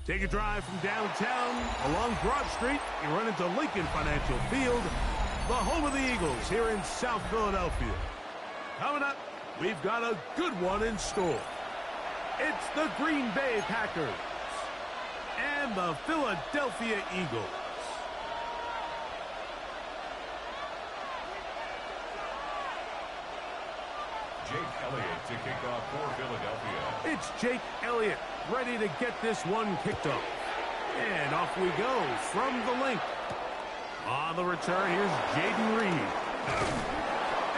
Take a drive from downtown along Broad Street. You run into Lincoln Financial Field, the home of the Eagles here in South Philadelphia. Coming up, we've got a good one in store. It's the Green Bay Packers and the Philadelphia Eagles. Jake Elliott to kick off for Philadelphia. It's Jake Elliott ready to get this one kicked off. And off we go from the link. On the return, here's Jaden Reed.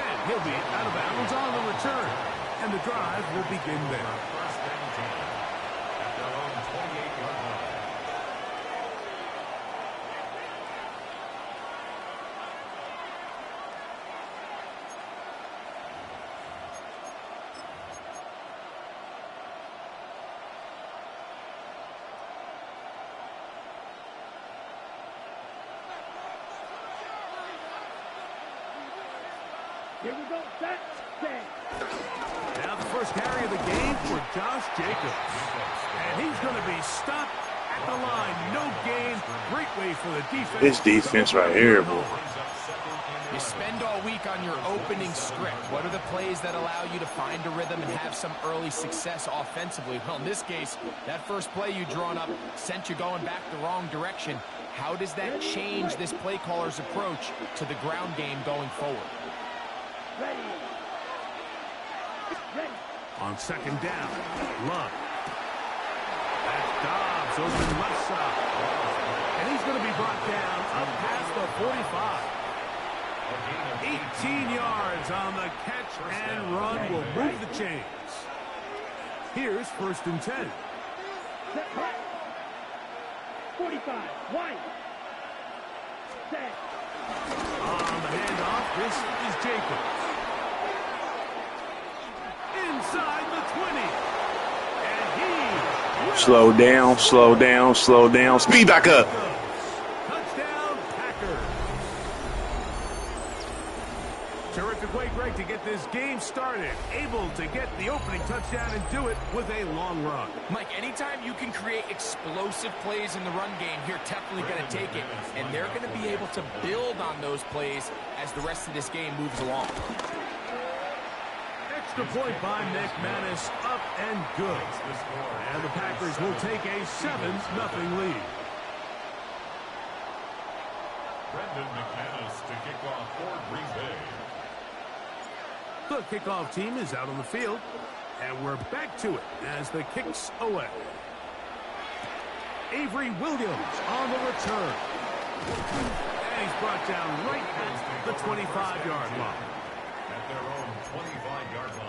And he'll be out of bounds on the return. And the drive will begin there. First and 10 at their own 28-yard line. Here we go. Set. Now the first carry of the game for Josh Jacobs. And he's going to be stopped at the line. No gain. Great way for the defense. This defense right here, boy. You spend all week on your opening script. What are the plays that allow you to find a rhythm and have some early success offensively? Well, in this case, that first play you drawn up sent you going back the wrong direction. How does that change this play caller's approach to the ground game going forward? On second down, Love. That's Dobbs open left side. And he's going to be brought down up past the 45. 18 yards on the catch and run will move the chains. Here's first and 10. 45. Wide. Set. On the handoff, this is Jacobs. Inside the 20. And he... Slow down, slow down, slow down. Speed back up. Touchdown, Packers. Terrific way, Greg, to get this game started. Able to get the opening touchdown and do it with a long run. Mike, anytime you can create explosive plays in the run game, you're definitely going to take it. And they're going to be able to build on those plays as the rest of this game moves along. Extra point by McManus, up and good. And the Packers will take a 7-0 lead. Brendan McManus to kick off for Green Bay. The kickoff team is out on the field, and we're back to it as the kick's away. Avery Williams on the return. And he's brought down right at the 25-yard line. At their own 25-yard line.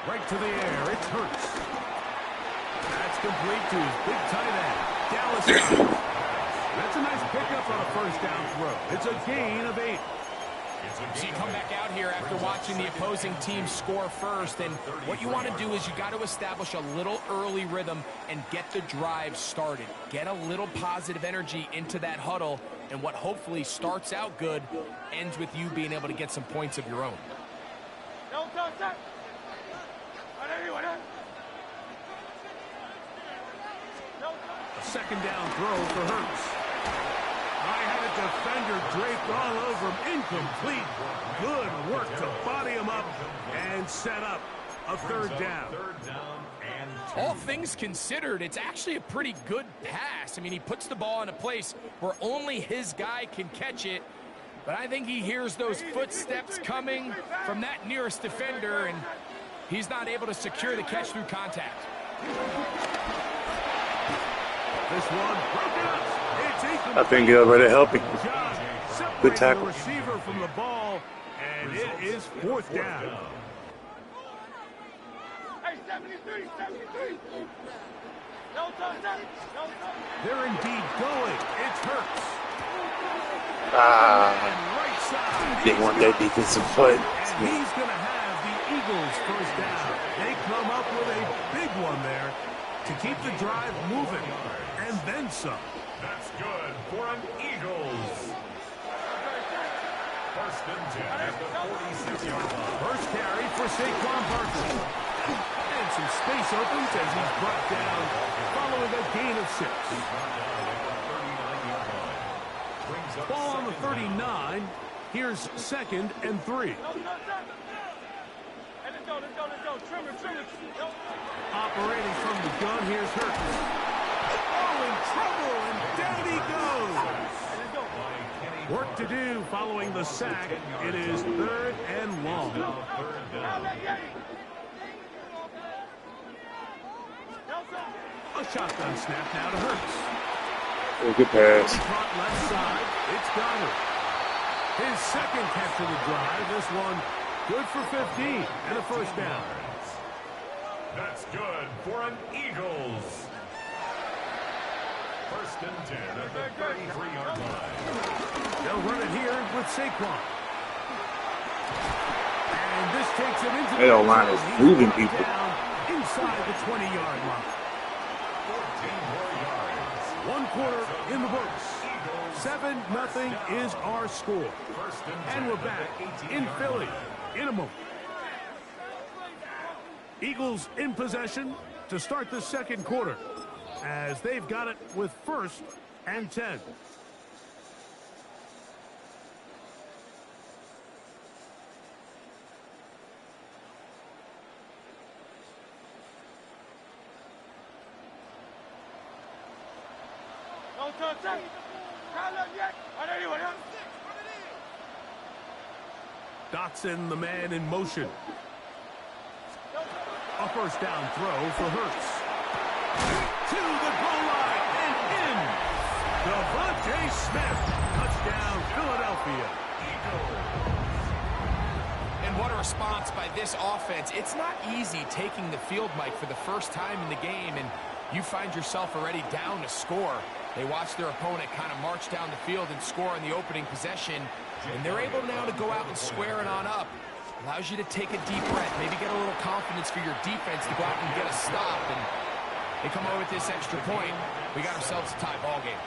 Right to the air, it's Hurts. That's complete to his big tight end, Dallas. That's a nice pickup on a first down throw. It's a gain of 8. So you come back out here after watching the opposing team score first, and what you want to do is you got to establish a little early rhythm and get the drive started. Get a little positive energy into that huddle, and what hopefully starts out good ends with you being able to get some points of your own. A second down throw for Hurts. I had a defender draped all over him. Incomplete. Good work to body him up and set up a third down. All things considered, it's actually a pretty good pass. I mean, he puts the ball in a place where only his guy can catch it. But I think he hears those footsteps coming from that nearest defender, and he's not able to secure the catch through contact. This one broken up. I think he'll already help him. Good tackle. The receiver from the ball, and it is fourth down. Hey, 73. They're indeed going. It's Hurts. They want that defensive foot. And he's going to have the Eagles first down. They come up with a big one there to keep the drive moving, and then some. That's good for an Eagles. First and 10 at the 46-yard line. First carry for Saquon Barkley. And some space opens as he's brought down following a gain of 6. Ball on the 39. Here's 2nd and 3. Operating from the gun, here's Hurts. Oh, in trouble, and down he goes. Work to do following the sack. It is 3rd and long. A shotgun snap now to Hurts. Oh, good pass. Caught left side. It's Goddard. His 2nd catch of the drive. This one good for 15 and a first down. That's good for an Eagles. First and 10 at the 33-yard line. They'll run it here with Saquon. And this takes him into that line is moving people. Down inside the 20-yard line. 14 more yards. 1 quarter in the books. 7-0 is our score. And we're back in Philly in a moment. Eagles in possession to start the 2nd quarter as they've got it with 1st and 10. Dotson, the man in motion. A first down throw for Hurts. To the goal line and in. Devontae Smith. Touchdown, Philadelphia. And what a response by this offense. It's not easy taking the field, Mike, for the first time in the game, and you find yourself already down to score. They watch their opponent kind of march down the field and score on the opening possession, and they're able now to go out and square it on up. Allows you to take a deep breath, maybe get a little confidence for your defense to go out and get a stop, and they come away with this extra point. We got ourselves a tie ball game.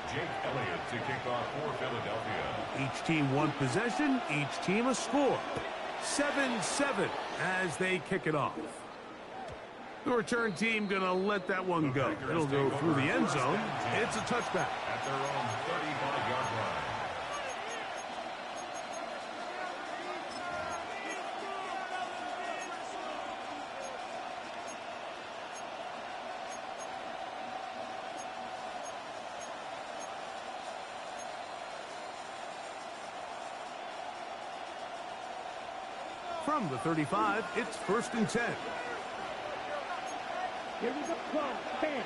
Jake Elliott to kick off for Philadelphia. Each team one possession, each team a score. 7-7 as they kick it off. The return team going to let that one go. It'll go through the end zone. It's a touchback. At their own 35-yard line. From the 35, it's 1st and 10. Here we go. 10.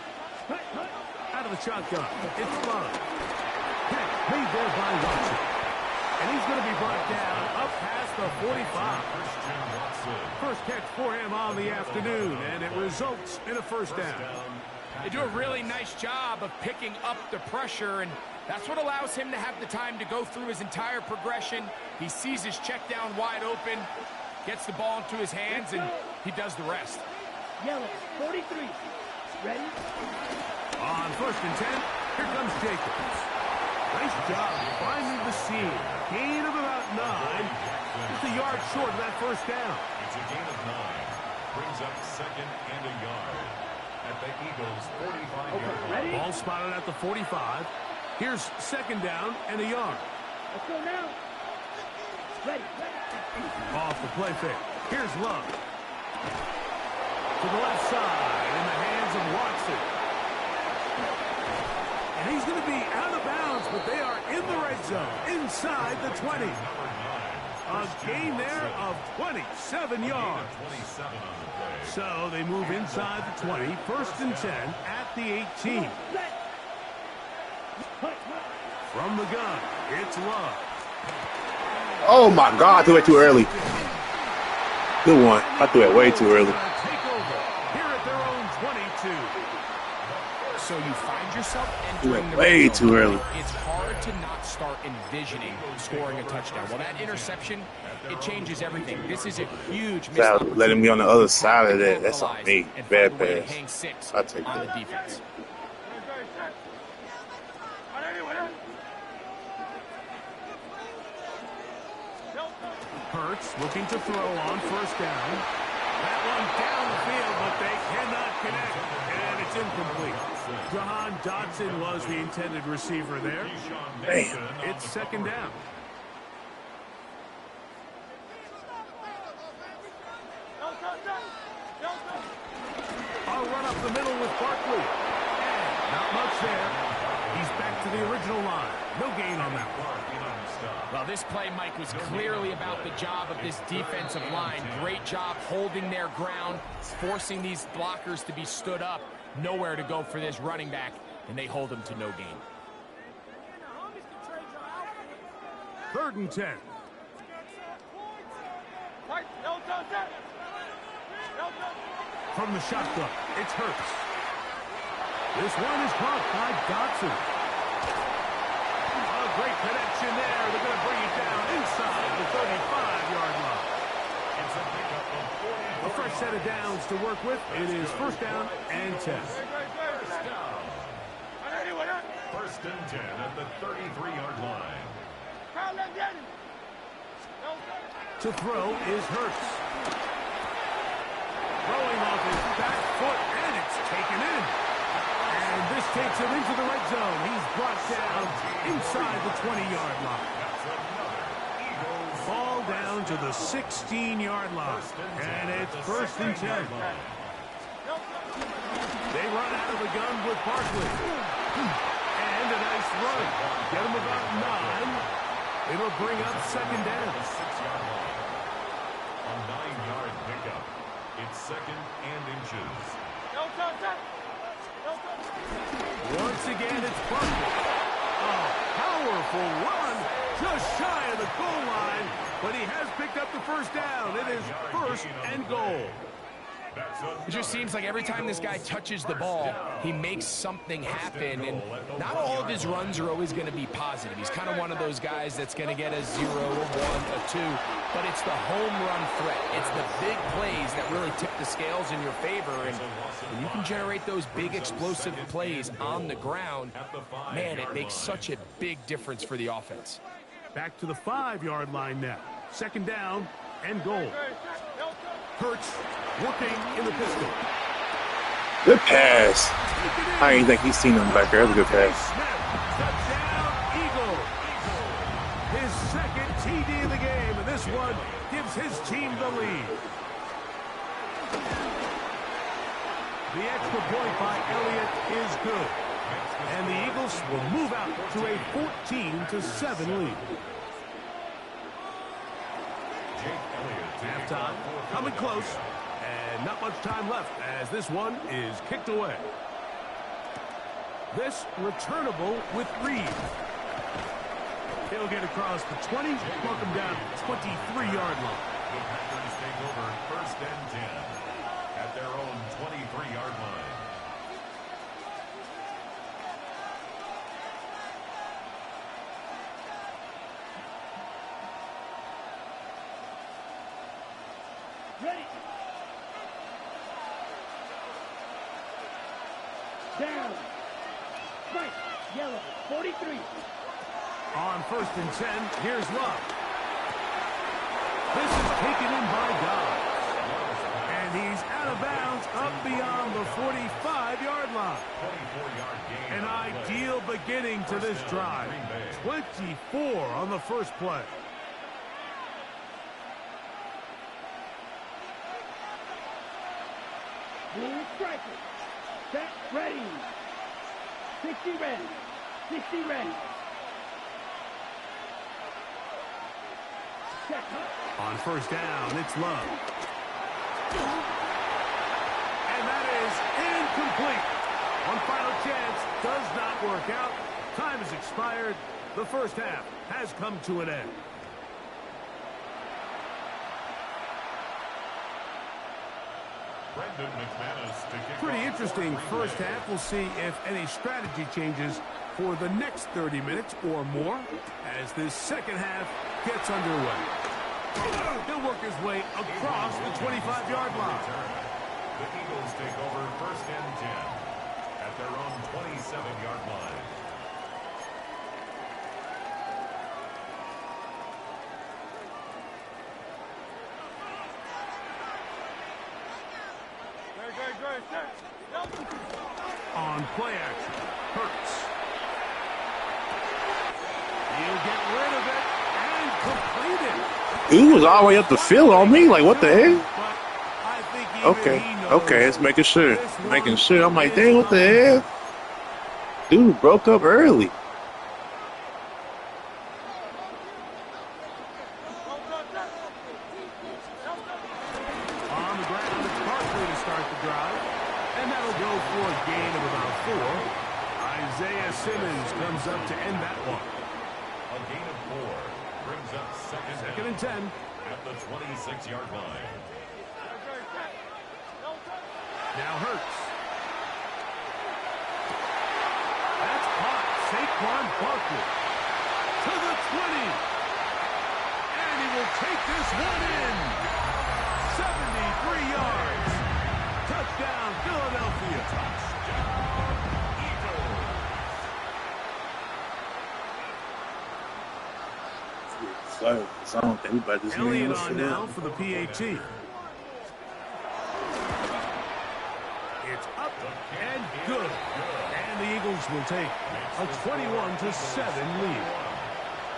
Out of the shotgun, it's Love. Catch made there by Watson. And he's going to be brought down up past the 45. First catch for him on the afternoon, and it results in a first down. They do a really nice job of picking up the pressure, and that's what allows him to have the time to go through his entire progression. He sees his check down wide open, gets the ball into his hands, and he does the rest. Yellow, 43. Ready? On 1st and 10, here comes Jacobs. Nice job finding the seam. Gain of about 9. Just a yard short of that first down. It's a gain of 9. Brings up 2nd and a yard. At the Eagles' 45-yard line. Ball spotted at the 45. Here's 2nd down and a yard. Let's go now. Ready. Off the play fake. Here's Love. To the left side in the hands of Watson. And he's going to be out of bounds, but they are in the red zone, inside the 20. A gain there of 27 yards. So they move inside the 20, 1st and 10 at the 18. From the gun, it's Love. Oh my God, I threw it too early. Good one. I threw it way too early. Take over here at their own 22. So you find yourself You entering went the way red zone. too early. It's hard to not start envisioning scoring a touchdown. Well, that interception, it changes everything. This is a huge missed Without opportunity. letting me on the other side of You have that. to That's on capitalize me. and Bad find a way to pass. hang six I'll take on that. the defense. Hurts looking to throw on first down. That one down the field, but they cannot connect. And it's incomplete. Jahan Dotson was the intended receiver there. Damn. It's second down. I'll run up the middle with Barkley. And not much there. He's back to the original line. No gain on that one. Well, this play, Mike, was clearly about the job of this defensive line. Great job holding their ground, forcing these blockers to be stood up. Nowhere to go for this running back, and they hold him to no gain. 3rd and 10. From the shotgun, it's Hurts. This one is caught by Dotson. A great connection there. They're going to bring it down inside the 35-yard line. A fresh set of downs to work with. It is first down and 10. First and 10 at the 33-yard line. To throw is Hurts. Throwing off his back foot, and it's taken in. And this takes him into the red zone. He's brought down inside the 20-yard line. Ball down to the 16-yard line. And it's first and 10. They run out of the gun with Barkley. And a nice run. Get him about 9. It'll bring up second down. A 9-yard pickup. It's second and inches. Once again, it's Barkley. A powerful run just shy of the goal line, but he has picked up the first down. It is first and goal. It just seems like every time this guy touches the ball, he makes something happen, and not all of his runs are always going to be positive. He's kind of one of those guys that's going to get a 0, a 1, a 2, but it's the home run threat. It's the big plays that really tip the scales in your favor, and when you can generate those big explosive plays on the ground, man, it makes such a big difference for the offense. Back to the 5-yard line now. Second down and goal. Hurts working in the pistol. Good pass. I didn't think he's seen him back there. That was a good pass. Touchdown, Eagles. His second TD of the game, and this one gives his team the lead. The extra point by Elliott is good. And the Eagles will move out to a 14-7 lead. Halftime coming close, and not much time left as this one is kicked away. This returnable with Reed. He'll get across the 20, mark him down 23-yard line. The Packers take over first and 10 at their own 23-yard line. Ready. Down. Right. Yellow. 43. On first and 10, here's Love. This is taken in by Dobbs. And he's out of bounds up beyond the 45-yard line. 24-yard gain. An ideal beginning to this drive. 24 on the first play. Blue striker. Set. Ready. 60 ready. 60 ready. Set. On first down, it's Love. And that is incomplete. One final chance does not work out. Time has expired. The first half has come to an end. Pretty interesting first half. We'll see if any strategy changes for the next 30 minutes or more as this second half gets underway. He'll work his way across the 25-yard line. The Eagles take over 1st and 10 at their own 27-yard line. On play action, Hurts. He'll get rid of it and complete it. He was all the way up the field on me. Like, what the heck? But I think Okay, even he knows okay, it's making sure. this one Making sure. I'm like, is dang, what the hell? Dude broke up early. on the ground. It's Barkley to start the drive, and that'll go for a gain of about 4. Isaiah Simmons comes up to end that one. A gain of 4 brings up second and 10. at the 26-yard line. Now Hurts. That's caught. Saquon Barkley to the 20. And he will take this one in. 73 yards. Touchdown, Philadelphia. So I don't think we about this Elliott game. on now for the PAT. It's up and good. And the Eagles will take a 21-7 lead.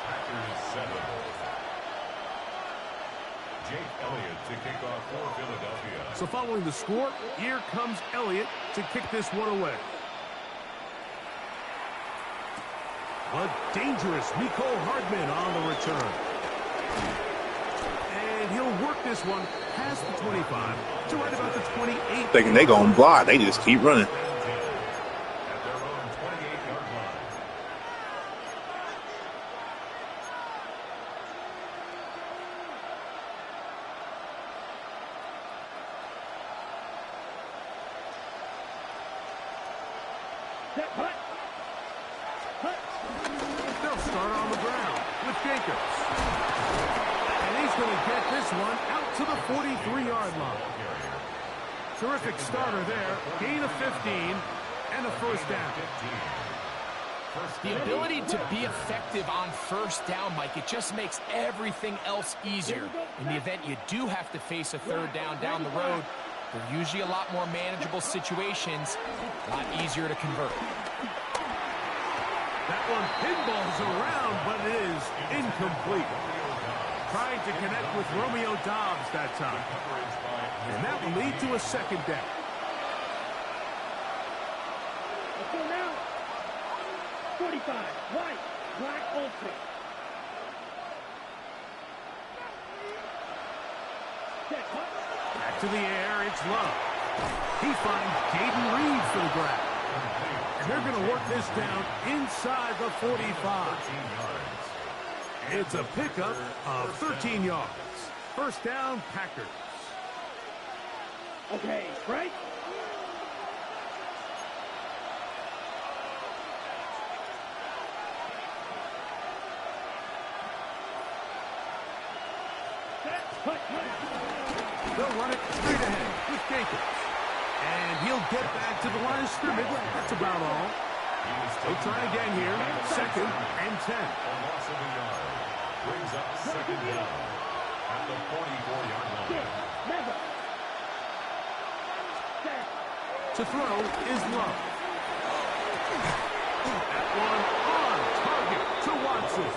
Packers 7. Jake Elliott to kick off for Philadelphia. So following the score, here comes Elliott to kick this one away. A dangerous Mecole Hardman on the return. And he'll work this one past the 25 to right about the 28. Thinking they gonna block, they just keep running. At their own 28-yard line. Set, hut. Hut. They'll start on the ground with Jacobs. And he's going to get this one out to the 43-yard line. Terrific starter there. Gain of 15 and a first down. The ability to be effective on first down, Mike, it just makes everything else easier. In the event you do have to face a third down the road, they're usually a lot more manageable situations, a lot easier to convert. That one pinballs around, but it is incomplete. Trying to connect with Romeo Doubs that time. And that will lead to a second down. Let's go now. 45. White. Black ultra. Set, hut. Back to the air, it's Love. He finds Jaden Reed for the grab. And they're going to work this down inside the 45. It's a pickup of 13 yards. First down, Packers. Okay, right? Set, hut, hut. They'll run it straight ahead with Jacobs. And he'll get back to the line of scrimmage. That's about all. They'll try again here. Second and 10. A loss of a yard brings up second down at the 44-yard line. Never. Set. To throw is Love. That one on target to Watson.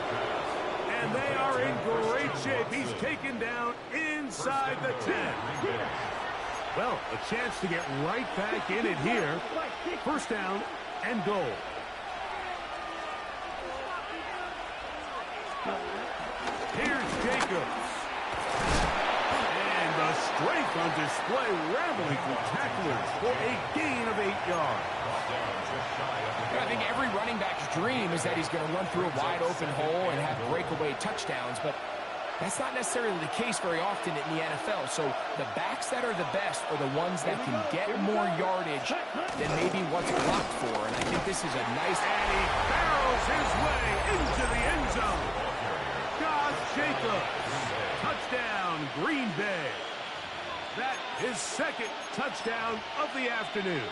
And they are in great shape. He's taken down inside the 10. Well, a chance to get right back in it here. First down and goal. Here's Jacobs. And the strength on display, rambling through tacklers for a gain of 8 yards. I think every running back's dream is that he's going to run through a wide open hole and have breakaway touchdowns, but That's not necessarily the case very often in the NFL. So the backs that are the best are the ones that can get more yardage than maybe what's blocked for. And I think this is a nice... And he barrels his way into the end zone. Josh Jacobs. Touchdown, Green Bay. That is second touchdown of the afternoon.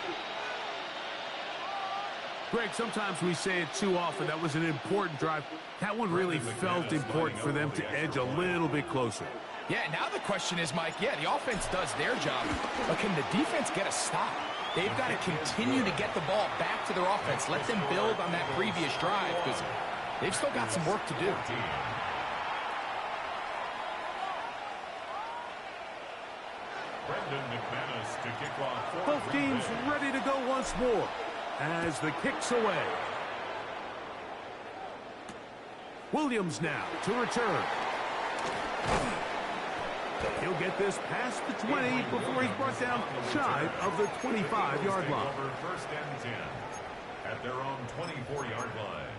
Greg, sometimes we say it too often. That was an important drive. That one really felt important for them to edge a little bit closer. Yeah, now the question is, Mike, yeah, the offense does their job, but can the defense get a stop? They've got to continue to get the ball back to their offense. Let them build on that previous drive because they've still got some work to do. Both teams ready to go once more as the kick's away. Williams now to return. He'll get this past the 20 before he's brought down shy of the 25-yard line. First and 10 at their own 24-yard line.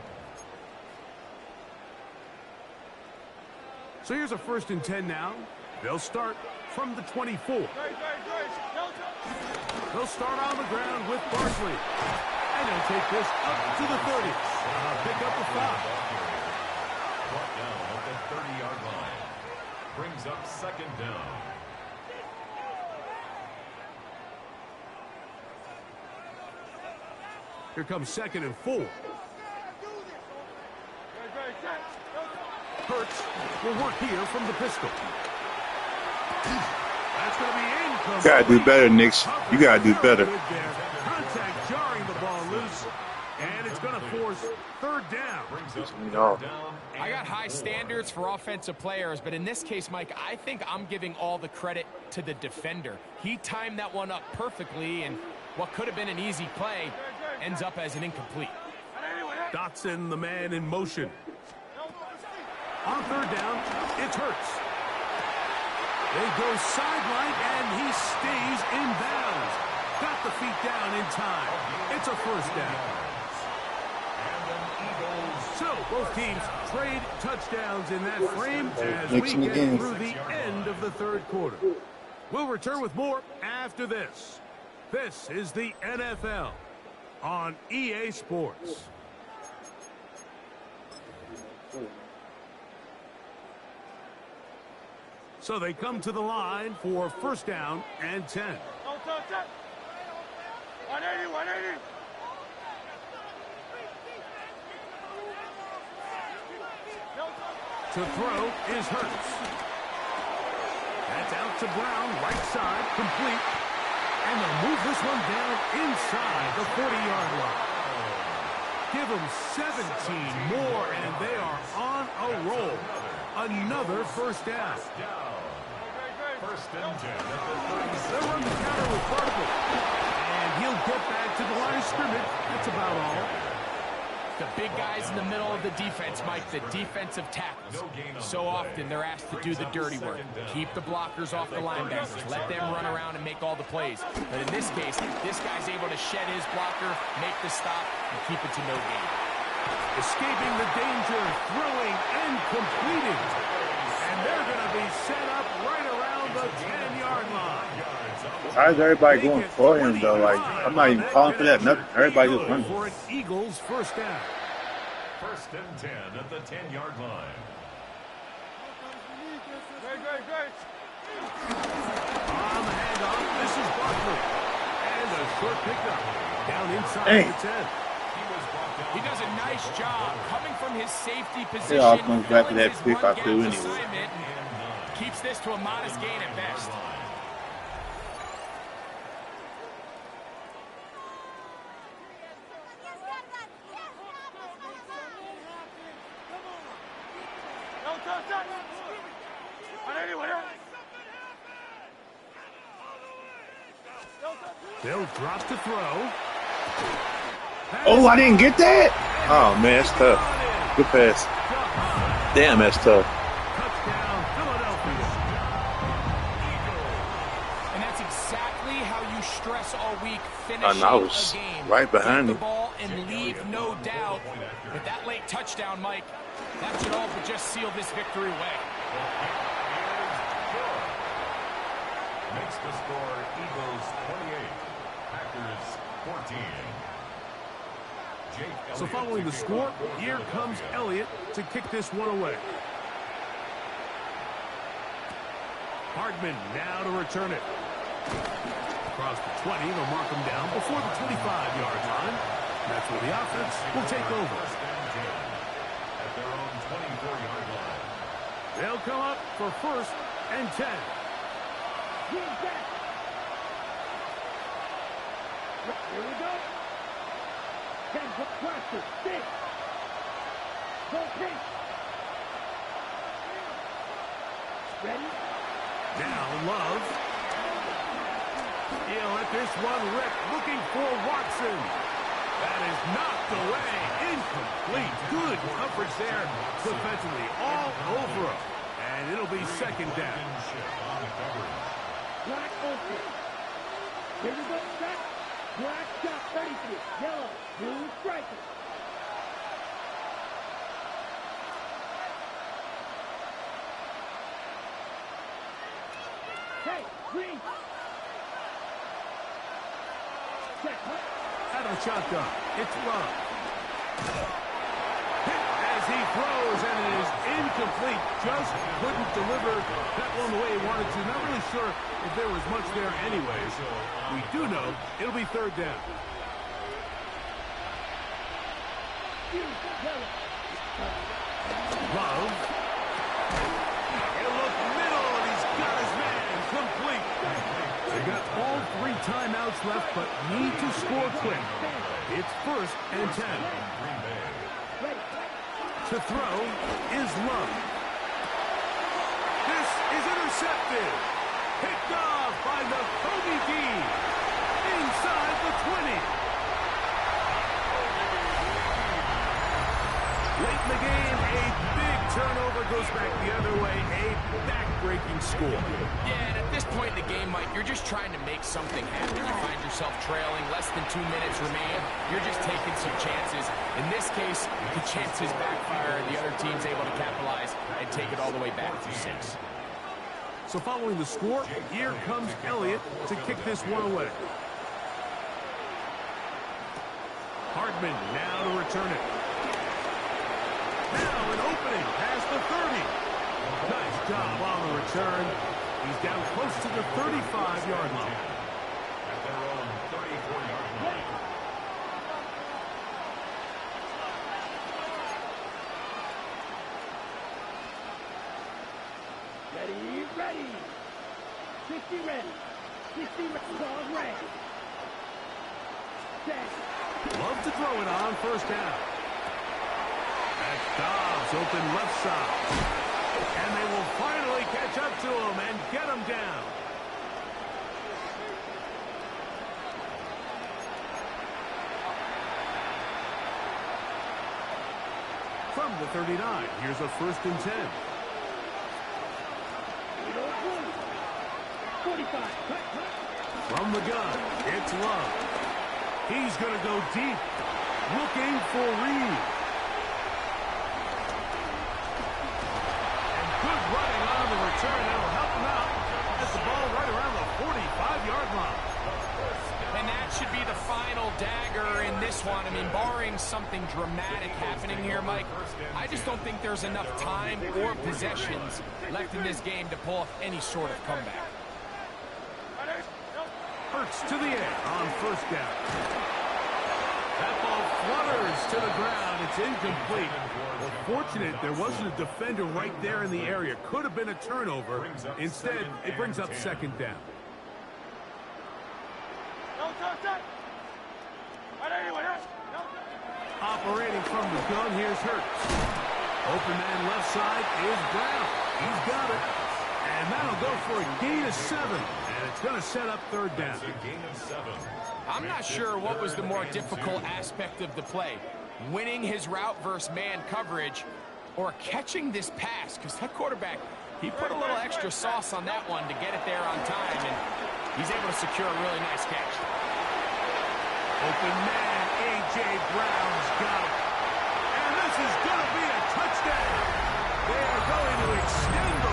So here's a 1st and 10 now. They'll start from the 24. They'll start on the ground with Barkley. And they'll take this up to the 30. Pick up the 5. Brought down at the 30-yard line. Brings up 2nd down. Here comes 2nd and 4. Hurts will work here from the pistol. That's going to be incomplete. You gotta do better, Knicks. You gotta do better. Contact jarring the ball loose, and it's going to force 3rd down. I got high standards for offensive players, but in this case, Mike, I think I'm giving all the credit to the defender. He timed that one up perfectly, and what could have been an easy play ends up as an incomplete. Dotson, the man in motion. On 3rd down, it's Hurts. They go sideline, and he stays in bounds. Got the feet down in time. It's a 1st down. So both teams trade touchdowns in that frame as we get through the end of the 3rd quarter. We'll return with more after this. This is the NFL on EA Sports. So they come to the line for 1st down and 10. 180. To throw is Hurts. That's out to Brown, right side, complete. And they'll move this one down inside the 40-yard line. Give them 17 more, and they are on a roll. Another 1st down. 1st and 10. They'll run the counter with Barkley. And he'll get back to the line of scrimmage. That's about all. The big guys in the middle of the defense, Mike, the defensive tackles. So often they're asked to do the dirty work. Keep the blockers off the linebackers. Let them run around and make all the plays. But in this case, this guy's able to shed his blocker, make the stop, and keep it to no gain. Escaping the danger, throwing, and completing. And they're going to be set up right around the 10-yard line. How's everybody going for him, though? Like, I'm not even calling for that. Nothing. Everybody just running. For an Eagles 1st down. 1st and 10 at the 10-yard line. On the handoff, this is Barkley. And a short pickup down inside the 10. He does a nice job coming from his safety position. It all comes back to that pick I threw anyway. Keeps this to a modest gain at best. They'll drop to throw. Oh, I didn't get that? Oh, man, that's tough. Good pass. Damn, that's tough. Touchdown, Philadelphia. And that's exactly how you stress all week, finishing I was a game. right behind Get him. the ball and leave no doubt. With that late touchdown, Mike, that should all but just seal this victory away. Makes the score Eagles 28, Packers 14. So following the score, here comes Elliott to kick this one away. Hardman now to return it. Across the 20, they'll mark him down before the 25-yard line. That's where the offense will take over. At their own 24-yard line. They'll come up for 1st and 10. Here we go. 10-foot cluster. 6. Go pitch. Ready? Now Love. He'll let this one rip, looking for Watson. That is knocked away. Incomplete. Good coverage there defensively. All over him. And it'll be 2nd down. Black open. Here we go, shot. Black shot, 33. Yellow, blue striker. Hey, green. Check, huh? Out of the shotgun. It's Love. Hit as he throws, and it is incomplete. Just couldn't deliver that one the way he wanted to. Not really sure if there was much there anyways. We do know it'll be 3rd down. Love. He'll look middle, and he's got his man complete. They got all 3 timeouts left, but need to score quick. It's 1st and 10. To throw is Love. This is intercepted. Picked off by the Kobe D. Inside the 20. Late in the game, a big turnover goes back the other way. A back-breaking score. Yeah, and at this point in the game, Mike, you're just trying to make something happen. You find yourself trailing, less than 2 minutes remain. You're just taking some chances. In this case, the chances backfire, and the other team's able to capitalize and take it all the way back to 6. So following the score, here comes Elliott to kick this one away. Hardman now to return it. Now an opening past the 30. Nice job on the return. He's down close to the 35-yard line. At their own 34-yard line. Ready. 60 ready. 60 ready. Ready. Set. Love to throw it on 1st down. That's Dobbs open left side. And they will finally catch up to him and get him down. From the 39, here's a 1st and 10. 45. From the gun, it's Love. He's going to go deep, looking for Reed. And good running on the return. That'll help him out. Gets the ball right around the 45-yard line. And that should be the final dagger in this one. I mean, barring something dramatic happening here, Mike, I just don't think there's enough time or possessions left in this game to pull off any sort of comeback. Hurts to the air on 1st down. That ball flutters to the ground. It's incomplete. Well, fortunate there wasn't a defender right there in the area. Could have been a turnover. Instead, it brings up 2nd down. Operating from the gun, here's Hurts. Open man left side is Brown. He's got it. And that'll go for a gain of 7. And it's going to set up 3rd down. It's a gain of 7. I'm not sure what was the more difficult aspect of the play. Winning his route versus man coverage or catching this pass. Because that quarterback, he put a little extra sauce on that one to get it there on time. And he's able to secure a really nice catch. Open man, A.J. Brown's got it. And this is going to be a touchdown. They are going to extend the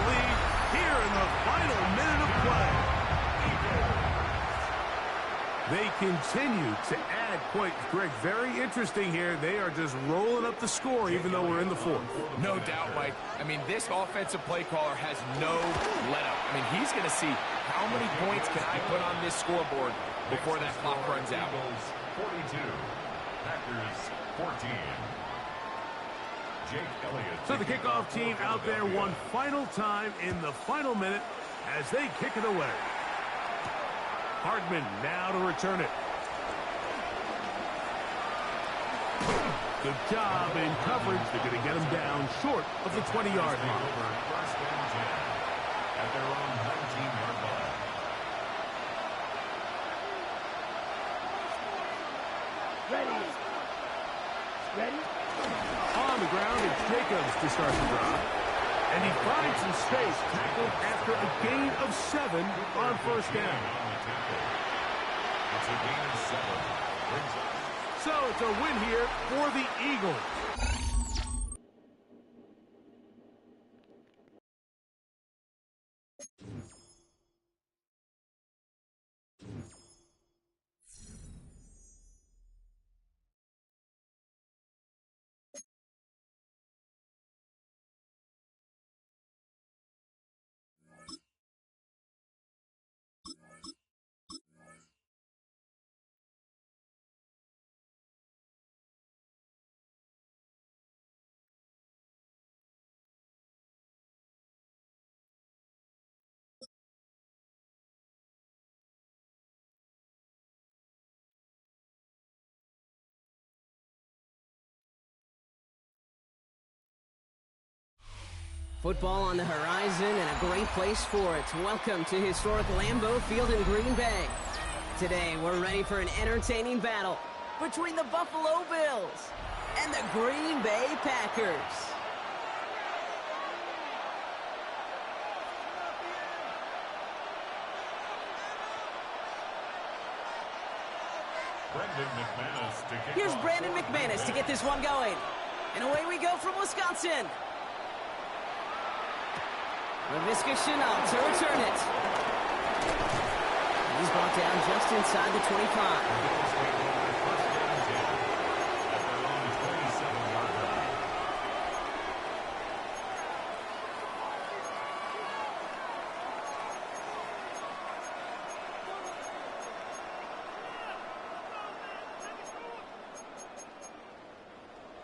here in the final minute of play. They continue to add points. Greg, very interesting here. They are just rolling up the score even though we're in the fourth. No doubt, Mike. I mean, this offensive play caller has no let-up. I mean, he's going to see how many points can I put on this scoreboard before that clock runs out. 42, Packers 14. Jake Elliott. So the kickoff team out there one final time in the final minute as they kick it away. Hardman now to return it. Good job in coverage. They're going to get him down short of the 20-yard line. First and 10 at their own 19-yard line. Ready. Ready. On the ground, it's Jacobs to start the drive. And he finds some space, tackled after a gain of 7 on first down. It's a gain of 7. Brings up. So it's a win here for the Eagles. Football on the horizon and a great place for it. Welcome to historic Lambeau Field in Green Bay. Today, we're ready for an entertaining battle between the Buffalo Bills and the Green Bay Packers. Here's Brandon McManus to get this one going. And away we go from Wisconsin. Laviska Shenault to return it. He's brought down just inside the 25.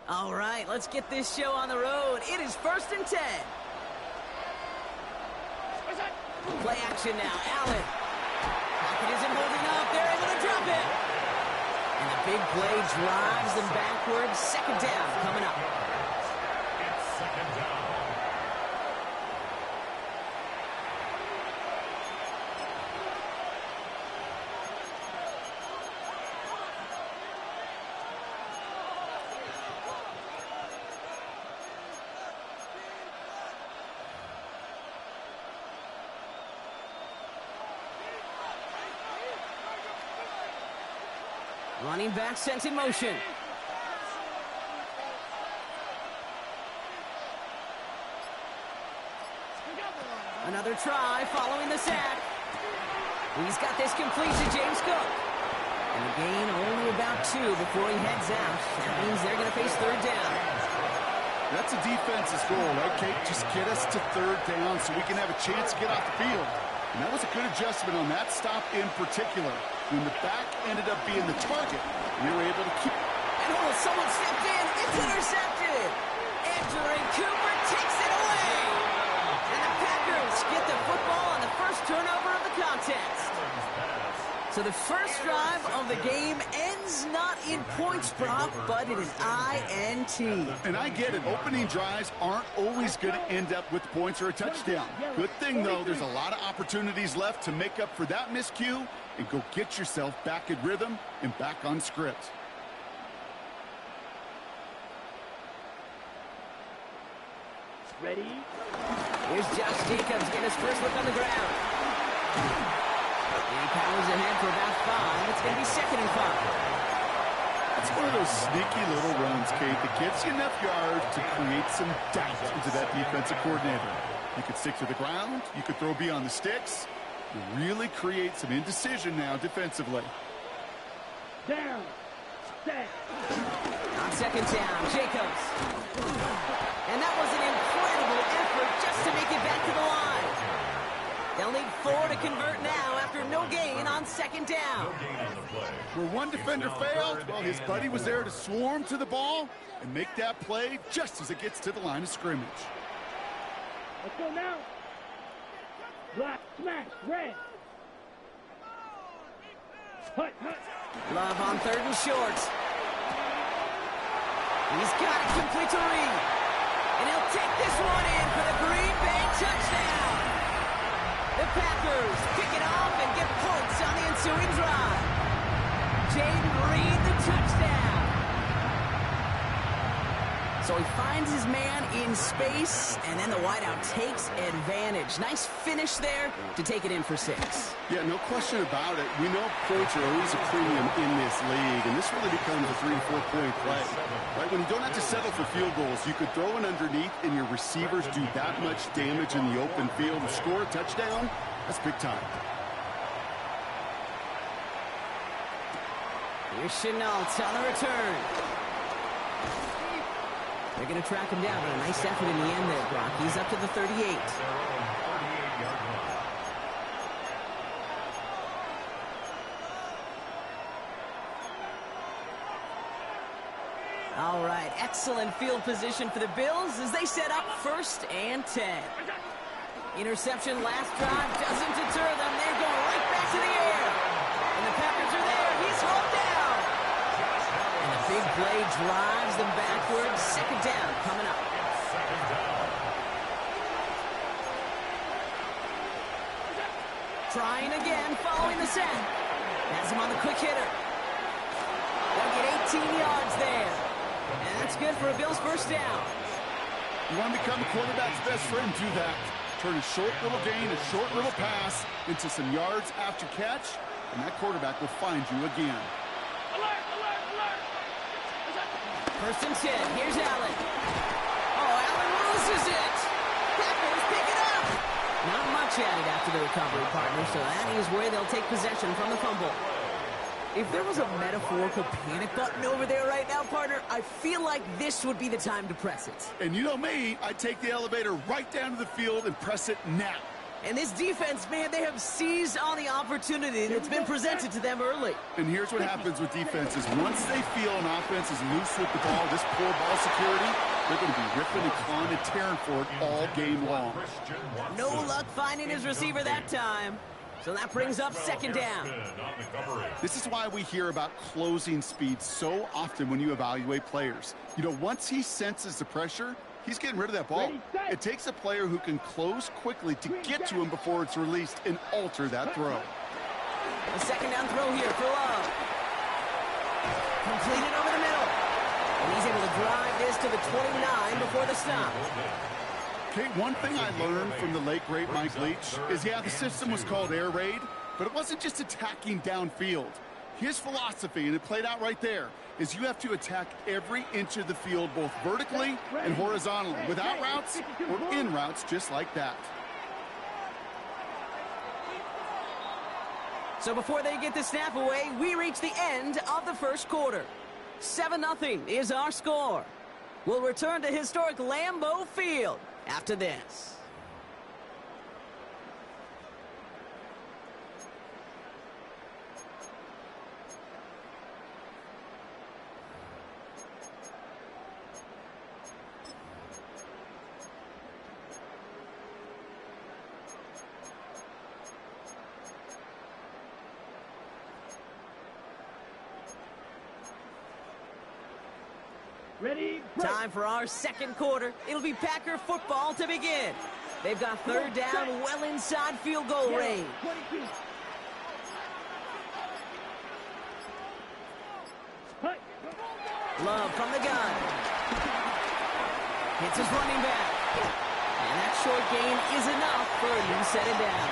All right, let's get this show on the road. It is 1st and 10. Play action now, Allen. Pocket isn't holding up. They're able to drop it. And the big play drives them backwards. 2nd down coming up. It's 2nd down. Running back sent in motion. Another try following the sack. He's got this complete to James Cook. And the gain only about 2 before he heads out. That means they're going to face 3rd down. That's a defense's goal, right, Kate? Just get us to 3rd down so we can have a chance to get off the field. And that was a good adjustment on that stop in particular. When the back ended up being the target, we were able to keep... And someone stepped in. It's intercepted. Andrew Cooper takes it away. And the Packers get the football on the first turnover of the contest. So the first drive of the game ends not in points, Brock, but in an INT. And I get it. Opening drives aren't always going to end up with points or a touchdown. Good thing, though, there's a lot of opportunities left to make up for that miscue and go get yourself back in rhythm and back on script. Ready? Here's Josh Jacobs getting his first look on the ground. And he powers ahead for about 5. It's going to be 2nd and 5. It's one of those sneaky little runs, Kate, that gets you enough yards to create some doubt into that defensive coordinator. You could stick to the ground. You could throw beyond the sticks. You really create some indecision now defensively. Down. Set. On second down, Jacobs. And that was an incredible effort just to make it back to the line. They'll need 4 to convert now after no gain on second down. Where one defender failed, well, his buddy was there to swarm to the ball and make that play just as it gets to the line of scrimmage. Let's go now. Block, smash, red. Hut, hut. Love on 3rd and short. He's got it complete to Reed. And he'll take this one in for the Green Bay touchdown. The Packers pick it off and get points on the ensuing drive. Jaden Reed, the touchdown. So he finds his man in space, and then the wideout takes advantage. Nice finish there to take it in for 6. Yeah, no question about it. We know points are always a premium in this league, and this really becomes a 3- to 4-point play. Right? When you don't have to settle for field goals, you could throw it underneath, and your receivers do that much damage in the open field. To score a touchdown, that's big time. Here's Chenault on the return. They're going to track him down, but a nice effort in the end there, Brock. He's up to the 38. All right, excellent field position for the Bills as they set up 1st and 10. Interception last drive doesn't deter them. They're going right back to the air. And the Packers are there. He's hauled down. And the big play drives them backwards. 2nd down coming up. Trying again, following the set. Has him on the quick hitter. They'll get 18 yards there. And that's good for a Bills 1st down. You want to become a quarterback's best friend, do that. Turn a short little gain, a short little pass into some yards after catch, and that quarterback will find you again. Alert, alert, alert. 1st and 10. Here's Allen. Oh, Allen loses it. Packers pick it up. Not much added after the recovery, partner, so that is where they'll take possession from the fumble. If there was a metaphorical panic button over there right now, partner, I feel like this would be the time to press it. And you know me, I take the elevator right down to the field and press it now. And this defense, man, they have seized on the opportunity that's been presented to them early. And here's what happens with defenses. Once they feel an offense is loose with the ball, this poor ball security, they're going to be ripping and clawing and tearing for it all game long. No luck finding his receiver that time. So that brings up 2nd down. This is why we hear about closing speed so often when you evaluate players. You know, once he senses the pressure, he's getting rid of that ball. It takes a player who can close quickly to get to him before it's released and alter that throw. A 2nd down throw here for Love. Completed over the middle. And he's able to drive this to the 29 before the stop. Okay, one thing I learned from the late, great Mike Leach is, yeah, the system was called air raid, but it wasn't just attacking downfield. His philosophy, and it played out right there, is you have to attack every inch of the field, both vertically and horizontally, without routes or in routes, just like that. So before they get the snap away, we reach the end of the 1st quarter. 7-0 is our score. We'll return to historic Lambeau Field after this. Ready, break. Time for our 2nd quarter. It'll be Packer football to begin. They've got 3rd down, well inside field goal range. 22. Hut. Love from the gun. Hits his running back. And that short gain is enough for a new set it down.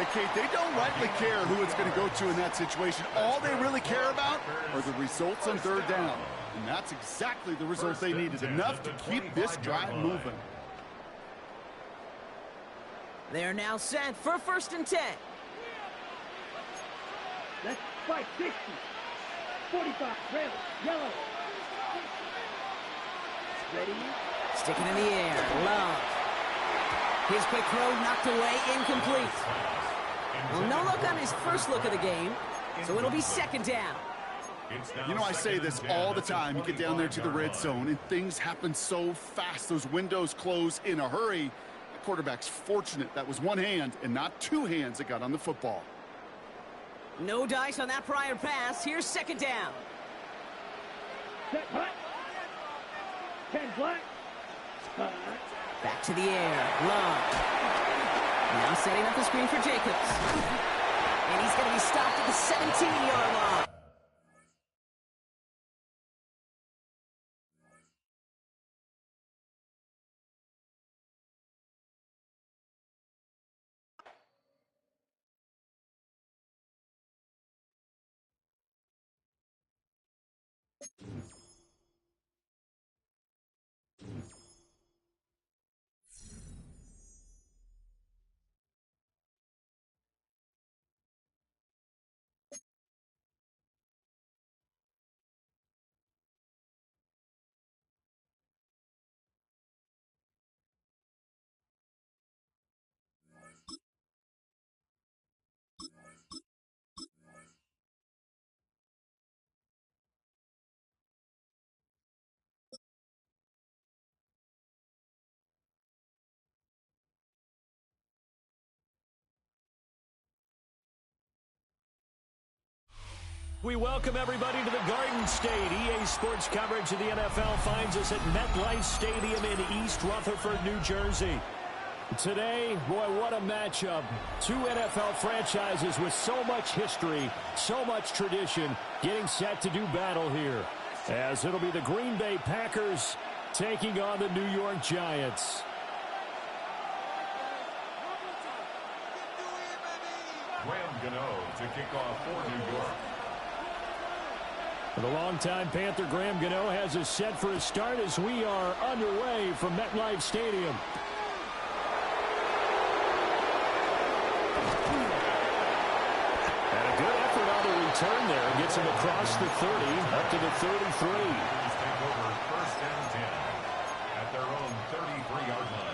Hey, Kate, they don't rightly care who it's going to go to in that situation. All they really care about are the results on 3rd down. And that's exactly the result they needed, enough to keep this drive moving. They're now set for 1st and 10. Let's fight 60. 45, red, yellow. Ready? Sticking in the air, Love. His quick throw knocked away, incomplete. Well, no look on his first look of the game, so it'll be 2nd down. You know, I say this all the time. You get down there to the red zone, and things happen so fast. Those windows close in a hurry. The quarterback's fortunate that was one hand and not two hands that got on the football. No dice on that prior pass. Here's 2nd down. Set, hut. 10 black. Hut. Back to the air, Love. Now setting up the screen for Jacobs. And he's going to be stopped at the 17-yard line. We welcome everybody to the Garden State. EA Sports coverage of the NFL finds us at MetLife Stadium in East Rutherford, New Jersey. Today, boy, what a matchup. Two NFL franchises with so much history, so much tradition, getting set to do battle here. As it'll be the Green Bay Packers taking on the New York Giants. Graham Gano to kick off for New York. The longtime Panther Graham Gano has us set for a start as we are underway from MetLife Stadium. And a good effort on the return there. Gets him across the 30, up to the 33. Take over 1st and 10 at their own 33-yard line.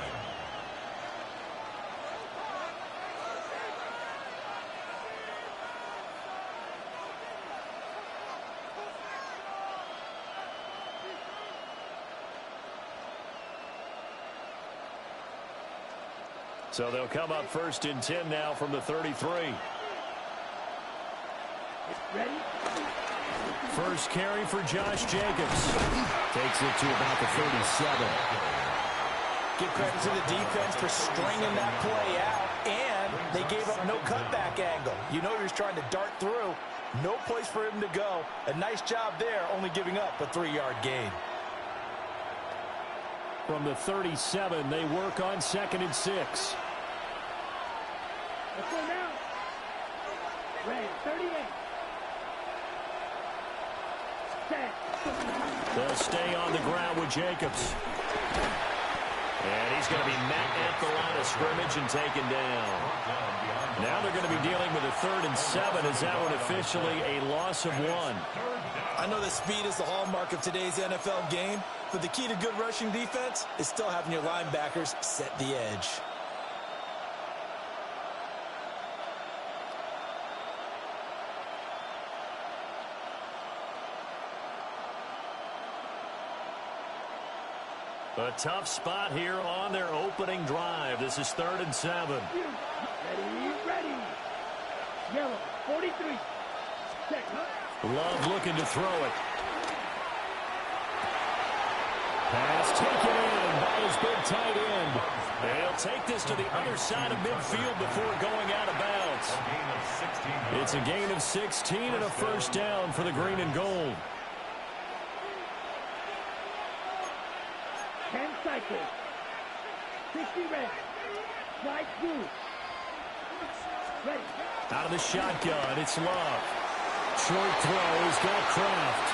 So they'll come up 1st and 10 now from the 33. Ready? First carry for Josh Jacobs. Takes it to about the 37. Give credit to the defense for stringing that play out, and they gave up no cutback angle. You know he was trying to dart through. No place for him to go. A nice job there, only giving up a 3-yard gain. From the 37, they work on 2nd and 6. Let's go now. Red, 38. Set. They'll stay on the ground with Jacobs. And he's going to be met at the line of scrimmage and taken down. Now they're going to be dealing with a 3rd and 7 as that one officially a loss of 1. I know that speed is the hallmark of today's NFL game, but the key to good rushing defense is still having your linebackers set the edge. A tough spot here on their opening drive. This is 3rd and 7. Ready. Yellow, 43. Check, huh? Love looking to throw it. Pass taken in by his big tight end. They'll take this to the other side of midfield before going out of bounds. It's a gain of 16 and a 1st down for the green and gold. 10 cycles. 60 red. Slide through. Ready. Out of the shotgun, it's Love. Short throw, he's got Kraft.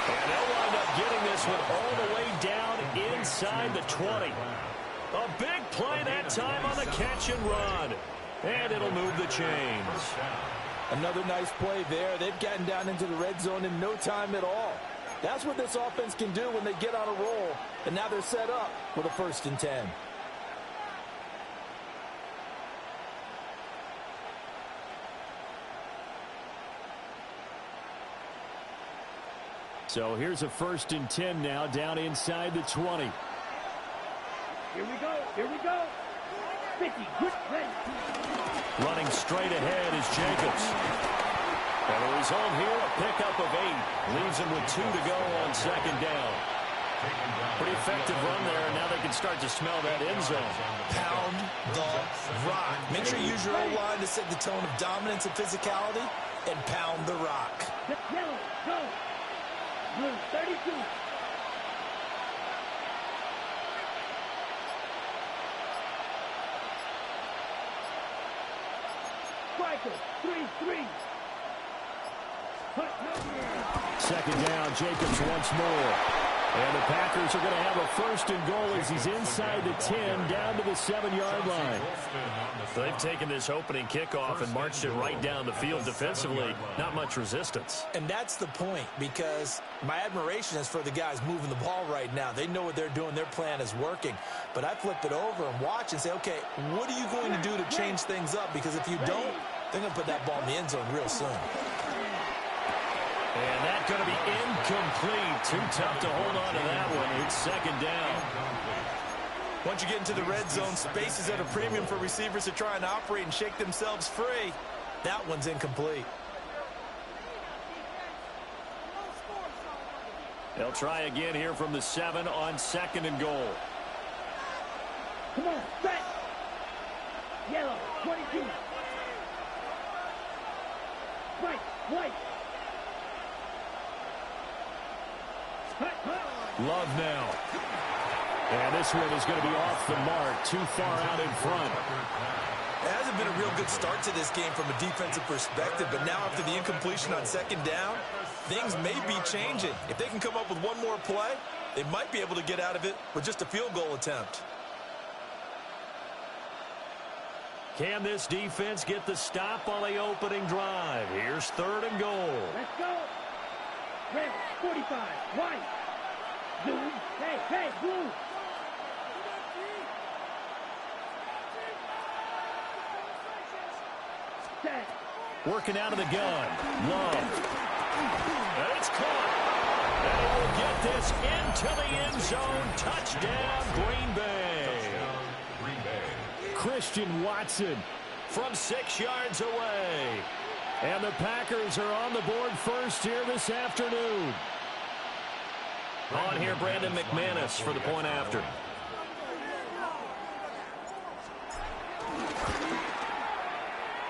And they'll wind up getting this one all the way down inside the 20. A big play that time on the catch and run. And it'll move the chains. Another nice play there. They've gotten down into the red zone in no time at all. That's what this offense can do when they get on a roll. And now they're set up with a 1st and 10. So here's a 1st and 10 now, down inside the 20. Here we go. Here we go. 50. Good play. Running straight ahead is Jacobs. And the result here, a pickup of 8. Leaves him with 2 to go on 2nd down. Pretty effective run there, and now they can start to smell that end zone. Pound the rock. Make sure you use your O-line to set the tone of dominance and physicality, and pound the rock. Yellow, go. Blue, 32. Striker, 3-3. 2nd down, Jacobs once more. And the Packers are going to have a 1st and goal as he's inside the 10, down to the 7-yard line. They've taken this opening kickoff and marched it right down the field defensively. Not much resistance. And that's the point, because my admiration is for the guys moving the ball right now. They know what they're doing. Their plan is working. But I flip it over and watch and say, okay, what are you going to do to change things up? Because if you don't, they're going to put that ball in the end zone real soon. And that's going to be incomplete. Too tough to hold on to that one. It's 2nd down. Once you get into the red zone, space is at a premium for receivers to try and operate and shake themselves free. That one's incomplete. They'll try again here from the 7 on 2nd and goal. Come on, set. Yellow, 22. Right, white. Love now. And this one is going to be off the mark, too far out in front. It hasn't been a real good start to this game from a defensive perspective, but now after the incompletion on 2nd down, things may be changing. If they can come up with one more play, they might be able to get out of it with just a field goal attempt. Can this defense get the stop on the opening drive? Here's 3rd and goal. Let's go. Red, 45. White. Blue. Hey, blue. Set. Working out of the gun. Love. And it's caught. And he will get this into the end zone. Touchdown, Green Bay. Christian Watson from 6 yards away. And the Packers are on the board first here this afternoon. On here, Brandon McManus for the point after.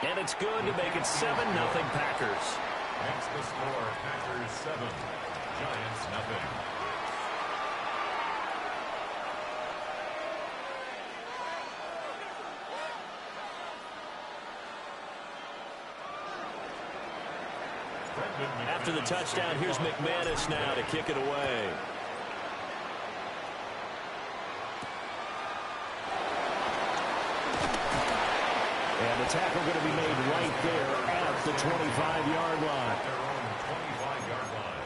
And it's good to make it 7-0 Packers. That's the score. Packers 7, Giants nothing. After the touchdown, here's McManus now to kick it away. And the tackle going to be made right there at the 25-yard line. Their own 25-yard line.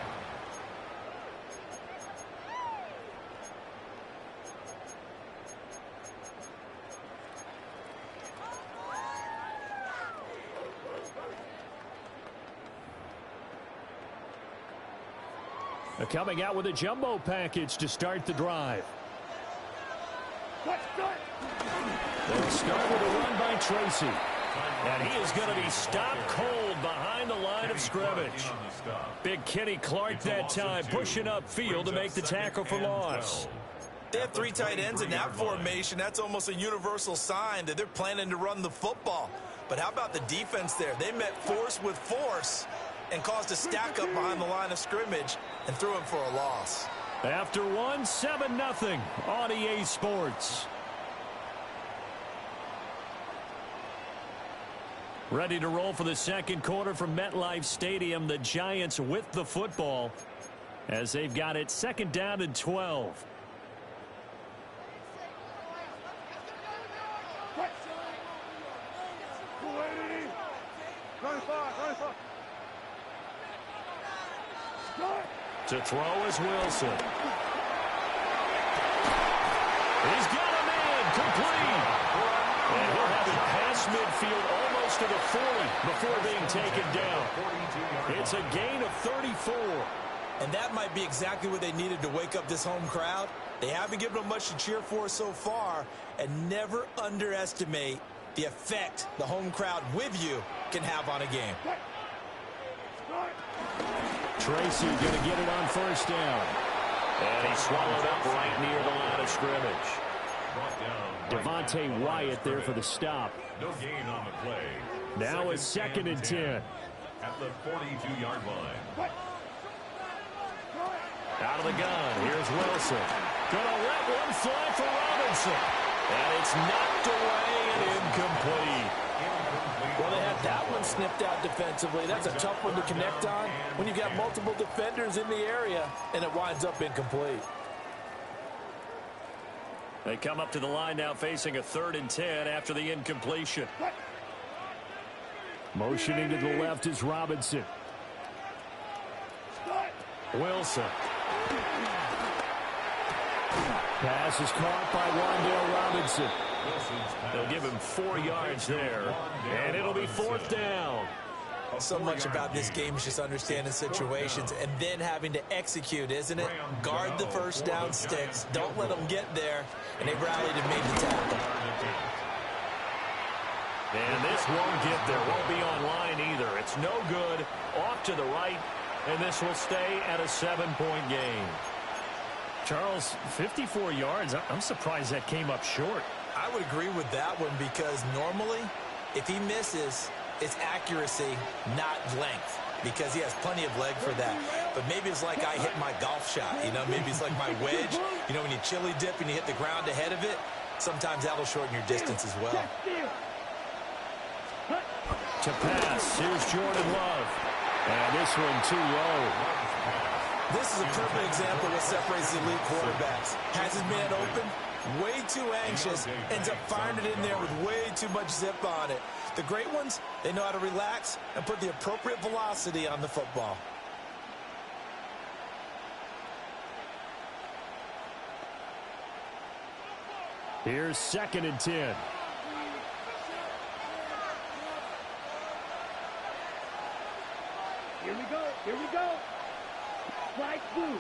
Coming out with a jumbo package to start the drive. They'll start with a run by Tracy. And he is going to be stopped cold behind the line of scrimmage. Big Kenny Clark that time pushing upfield to make the tackle for loss. They have 3 tight ends in that formation. That's almost a universal sign that they're planning to run the football. But how about the defense there? They met force with force and caused a stack up behind the line of scrimmage and threw him for a loss. After one, 7-0 on EA Sports. Ready to roll for the second quarter from MetLife Stadium. The Giants with the football as they've got it 2nd down and 12. throw is Wilson. He's got a man complete. And he'll have it past midfield almost to the 40 before being taken down. It's a gain of 34. And that might be exactly what they needed to wake up this home crowd. They haven't given them much to cheer for so far. And never underestimate the effect the home crowd with you can have on a game. Tracy going to get it on first down. And he swallowed up right near the line of scrimmage. Devontae Wyatt there for the stop. No gain on the play. Now it's 2nd and 10. At the 42-yard line. Out of the gun, here's Wilson. Gonna let one fly for Robinson. And it's knocked away and incomplete. Well, they had that one snipped out defensively. That's a tough one to connect on when you've got multiple defenders in the area, and it winds up incomplete. They come up to the line now facing a 3rd and 10 after the incompletion. Motioning to the left is Robinson. Wilson. Pass is caught by Wan'Dale Robinson. They'll give him 4 yards there, and it'll be 4th down. So much about this game is just understanding situations and then having to execute, isn't it? Guard the first down sticks. Don't let them get there. And they rallied and made the tackle. And this won't get there. Won't be online either. It's no good. Off to the right. And this will stay at a 7-point game. Charles, 54 yards. I'm surprised that came up short. I would agree with that one because normally, if he misses, it's accuracy, not length, because he has plenty of leg for that. But maybe it's like I hit my golf shot, you know, maybe it's like my wedge. You know, when you chili dip and you hit the ground ahead of it, sometimes that'll shorten your distance as well. To pass, here's Jordan Love. And this one too low. This is a perfect example of what separates the elite quarterbacks. Has his man open, way too anxious, ends up firing it in there with way too much zip on it. The great ones, they know how to relax and put the appropriate velocity on the football. Here's 2nd and 10. Here we go. Here we go. Flag blue.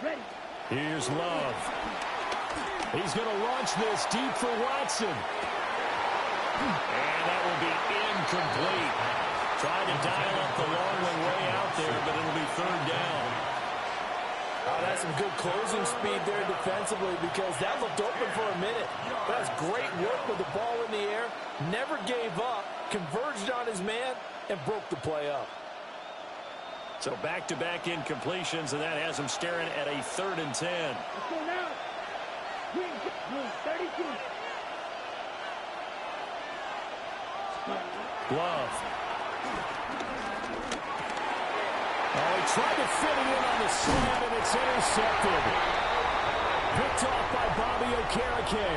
Ready. Here's Love. He's going to launch this deep for Watson. And that will be incomplete. Trying to dial up the long one way out there, but it'll be 3rd down. Oh, that's some good closing speed there defensively because that looked open for a minute. That's great work with the ball in the air. Never gave up, converged on his man, and broke the play up. So back-to-back incompletions, and that has him staring at a 3rd and 10. Let's go now. Green, 32. Love. Oh, he tried to fit it in on the slant, and it's intercepted. Picked off by Bobby Okereke.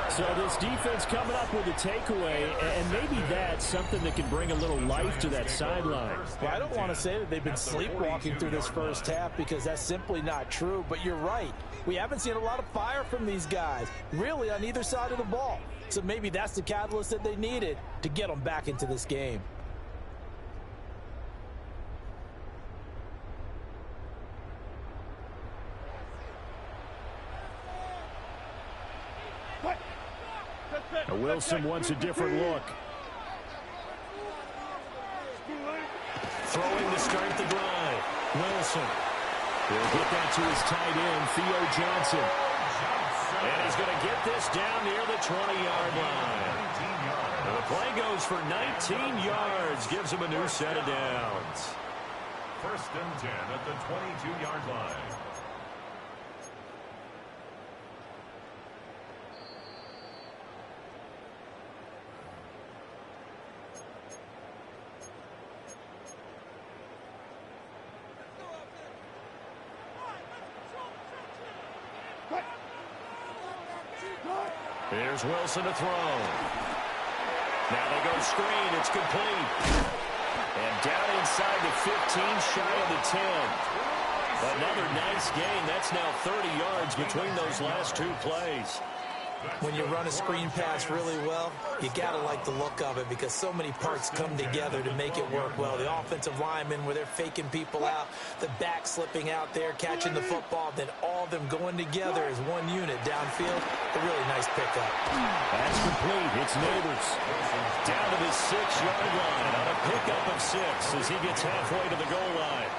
So this defense coming up with a takeaway, and maybe that's something that can bring a little life to that sideline. Well, I don't want to say that they've been sleepwalking through this first half because that's simply not true, but you're right. We haven't seen a lot of fire from these guys, really on either side of the ball. So maybe that's the catalyst that they needed to get them back into this game. Now Wilson wants a different look. Throwing to start the drive. Wilson. He'll get that to his tight end, Theo Johnson. And he's going to get this down near the 20-yard line. And the play goes for 19 yards. Gives him a new set of downs. 1st and 10 at the 22-yard line. Here's Wilson to throw. Now they go screen. It's complete. And down inside the 15, shy of the 10. Another nice gain. That's now 30 yards between those last two plays. When you run a screen pass really well, you got to like the look of it because so many parts come together to make it work well. The offensive linemen where they're faking people out, the back slipping out there, catching the football, then all of them going together as one unit downfield. A really nice pickup. That's complete. It's Neighbors. Down to the 6-yard line on a pickup of 6 as he gets halfway to the goal line.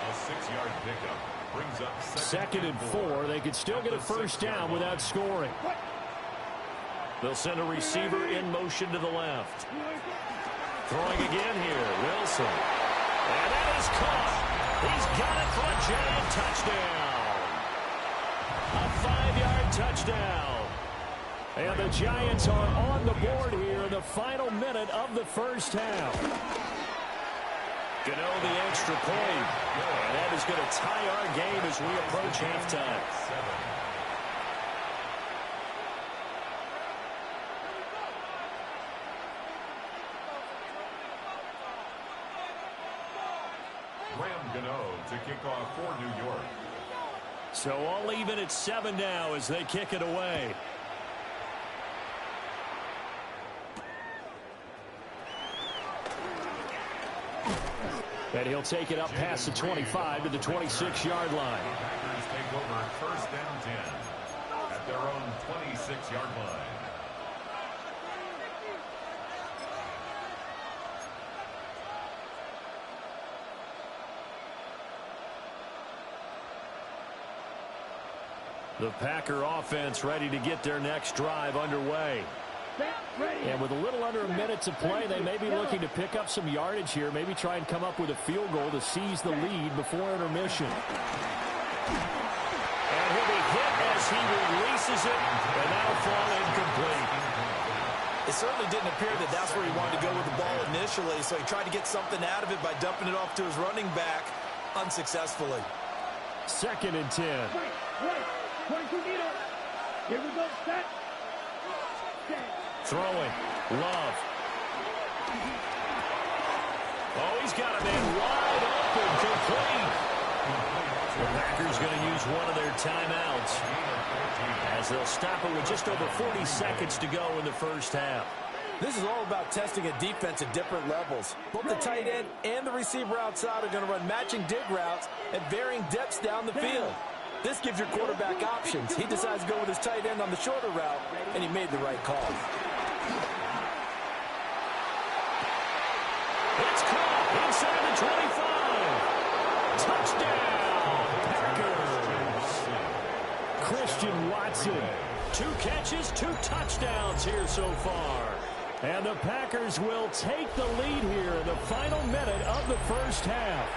A 6-yard pickup brings up second and 4. They could still get a first down without scoring. They'll send a receiver in motion to the left. Throwing again here, Wilson. And that is caught. He's got it for a giant touchdown. A 5-yard touchdown. And the Giants are on the board here in the final minute of the first half. Gano the extra point. And that is going to tie our game as we approach halftime. To kick off for New York. So all even at 7 now as they kick it away. And he'll take it up past the 25 to the 26-yard line. Packers take over first and 10 at their own 26-yard line. The Packer offense ready to get their next drive underway. And with a little under a minute to play, they may be looking to pick up some yardage here, maybe try and come up with a field goal to seize the lead before intermission. And he'll be hit as he releases it, and that'll fall incomplete. It certainly didn't appear that that's where he wanted to go with the ball initially, so he tried to get something out of it by dumping it off to his running back unsuccessfully. Second and 10. Here we go, set. Throwing. Love. Oh, he's got a man wide open, complete. The Packers going to use one of their timeouts as they'll stop it with just over 40 seconds to go in the first half. This is all about testing a defense at different levels. Both the tight end and the receiver outside are going to run matching dig routes at varying depths down the field. This gives your quarterback options. He decides to go with his tight end on the shorter route, and he made the right call. It's caught inside the 25. Touchdown, Packers. Christian Watson. 2 catches, 2 touchdowns here so far. And the Packers will take the lead here in the final minute of the first half.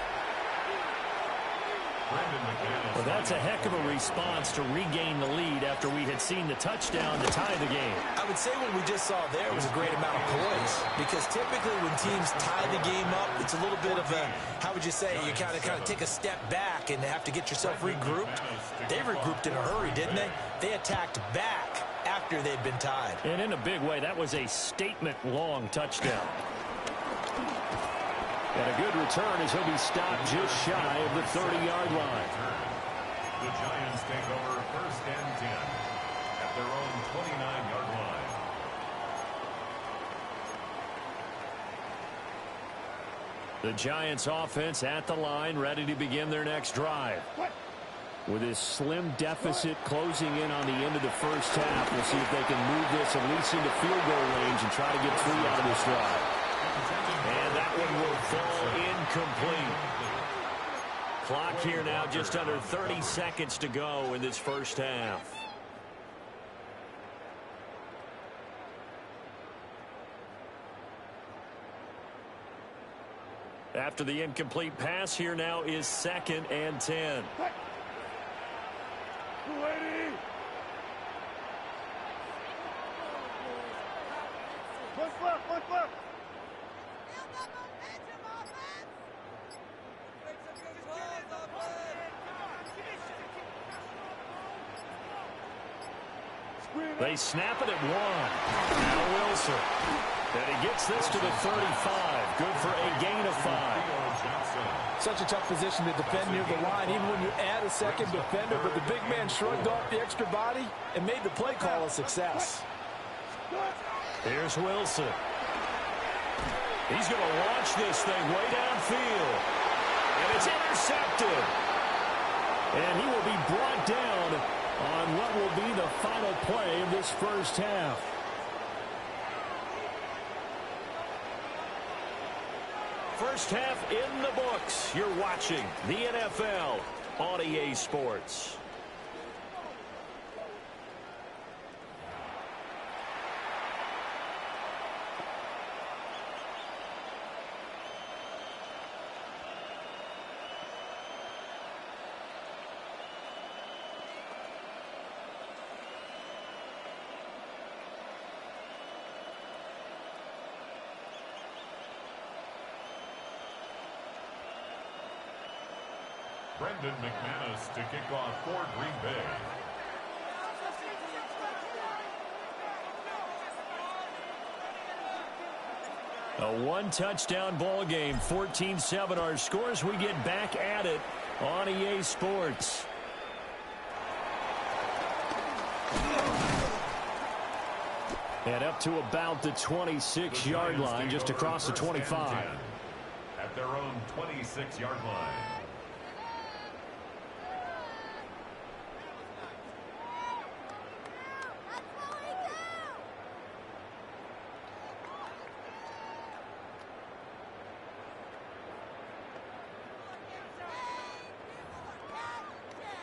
Well, that's a heck of a response to regain the lead after we had seen the touchdown to tie the game. I would say what we just saw there was a great amount of poise, because typically when teams tie the game up, it's a little bit of a, how would you say, you kind of take a step back and have to get yourself regrouped. They regrouped in a hurry, didn't they? They attacked back after they'd been tied. And in a big way, that was a statement-long touchdown. And a good return as he'll be stopped just shy of the 30-yard line. The Giants take over first and 10 at their own 29-yard line. The Giants offense at the line, ready to begin their next drive. With this slim deficit closing in on the end of the first half, we'll see if they can move this at least into field goal range and try to get 3 out of this drive. And that one will fall incomplete. Clock here now just under 30 seconds to go in this first half. After the incomplete pass, here now is 2nd and 10. What's left? They snap it at 1. Now Wilson. And he gets this to the 35. Good for a gain of 5. Such a tough position to defend near the line, even when you add a second defender, but the big man shrugged off the extra body and made the play call a success. Here's Wilson. He's going to launch this thing way downfield. And it's intercepted. And he will be brought down on what will be the final play of this first half. First half in the books. You're watching the NFL on EA Sports. Brendan McManus to kick off for Green Bay. A one-touchdown ball game, 14-7 our scores. We get back at it on EA Sports. And up to about the 26-yard line, just across the 25. At their own 26-yard line.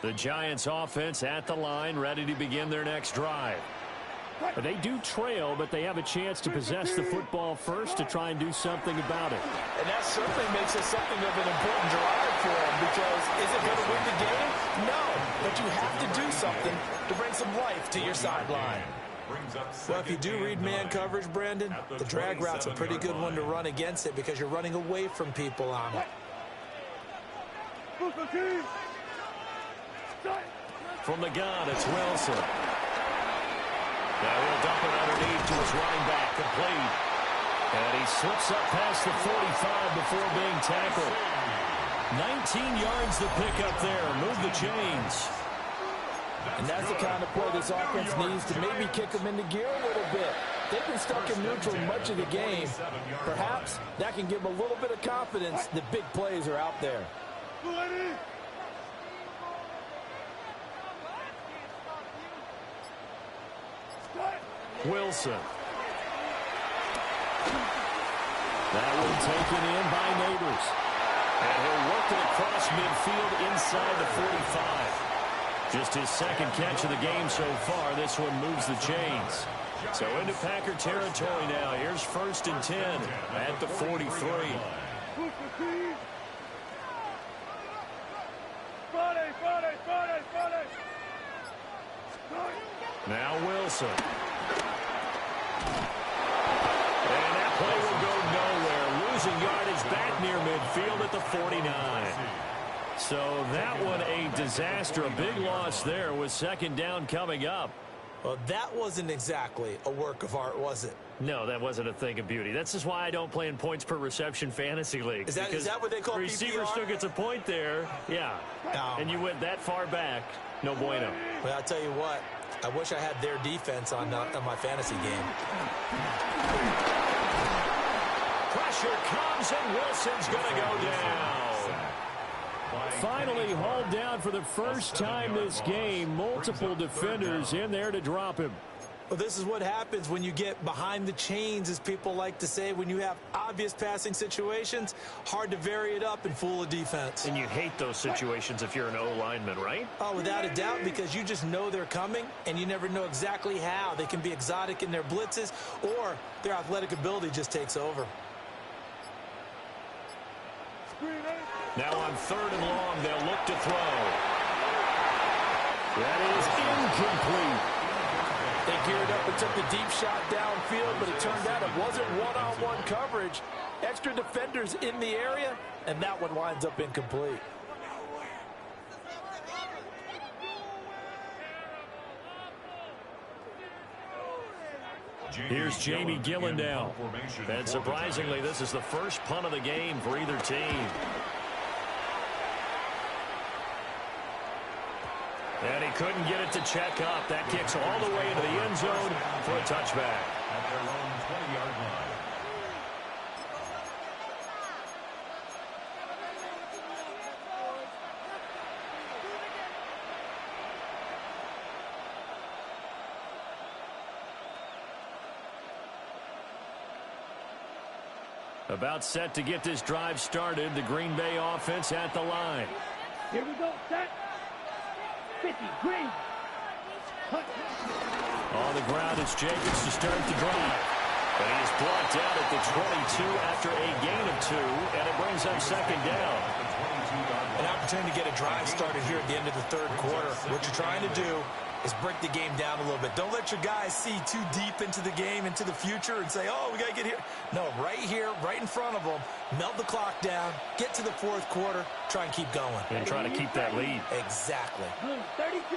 The Giants offense at the line, ready to begin their next drive. They do trail, but they have a chance to possess the football first to try and do something about it. And that certainly makes it something of an important drive for them, because is it going to win the game? No, but you have to do something to bring some life to your sideline. Well, if you do read man coverage, Brandon, the drag route's a pretty good one to run against it because you're running away from people on it. From the gun, it's Wilson. Now he'll dump it underneath to his running back, complete. And he slips up past the 45 before being tackled. 19 yards the pickup there. Move the chains. And that's the kind of play this offense needs to maybe kick them into gear a little bit. They've been stuck in neutral much of the game. Perhaps that can give them a little bit of confidence that big plays are out there. Wilson. That one taken in by Neighbors. And he'll work it across midfield inside the 45. Just his second catch of the game so far. This one moves the chains. So into Packer territory now. Here's 1st and 10 at the 43. Now Wilson. And that play will go nowhere. Losing yardage back near midfield at the 49. So that one a disaster. A big loss there with 2nd down coming up. Well, that wasn't exactly a work of art, was it? No, that wasn't a thing of beauty. That's just why I don't play in points per reception fantasy leagues. Is that what they call PPR? The receiver still gets a point there. Yeah. No. And you went that far back. No bueno. Well, I'll tell you what. I wish I had their defense on my fantasy game. Pressure comes, and Wilson's going to go down. Finally hauled down for the first time this game. Multiple defenders in there to drop him. Well, this is what happens when you get behind the chains, as people like to say. When you have obvious passing situations, hard to vary it up and fool a defense. And you hate those situations if you're an O-lineman, right? Oh, without a doubt, because you just know they're coming, and you never know exactly how. They can be exotic in their blitzes, or their athletic ability just takes over. Now on 3rd and long, they'll look to throw. That is incomplete. They geared up and took the deep shot downfield, but it turned out it wasn't one-on-one coverage. Extra defenders in the area, and that one winds up incomplete. Here's Jamie Gillandale. And surprisingly, this is the first punt of the game for either team. And he couldn't get it to check up. That kicks all the way into the end zone for a touchback. At their own 20-yard line. About set to get this drive started. The Green Bay offense at the line. Here we go, set. 50, green. Cut. On the ground, it's Jacobs to start the drive. But he is brought down at the 22 after a gain of 2, and it brings up second down. An opportunity to get a drive started here at the end of the third quarter. What you're trying to do is break the game down a little bit. Don't let your guys see too deep into the game, into the future, and say, oh, we got to get here. No, right here, right in front of them, melt the clock down, get to the fourth quarter, try and keep going. And try to keep that lead. Exactly. 32.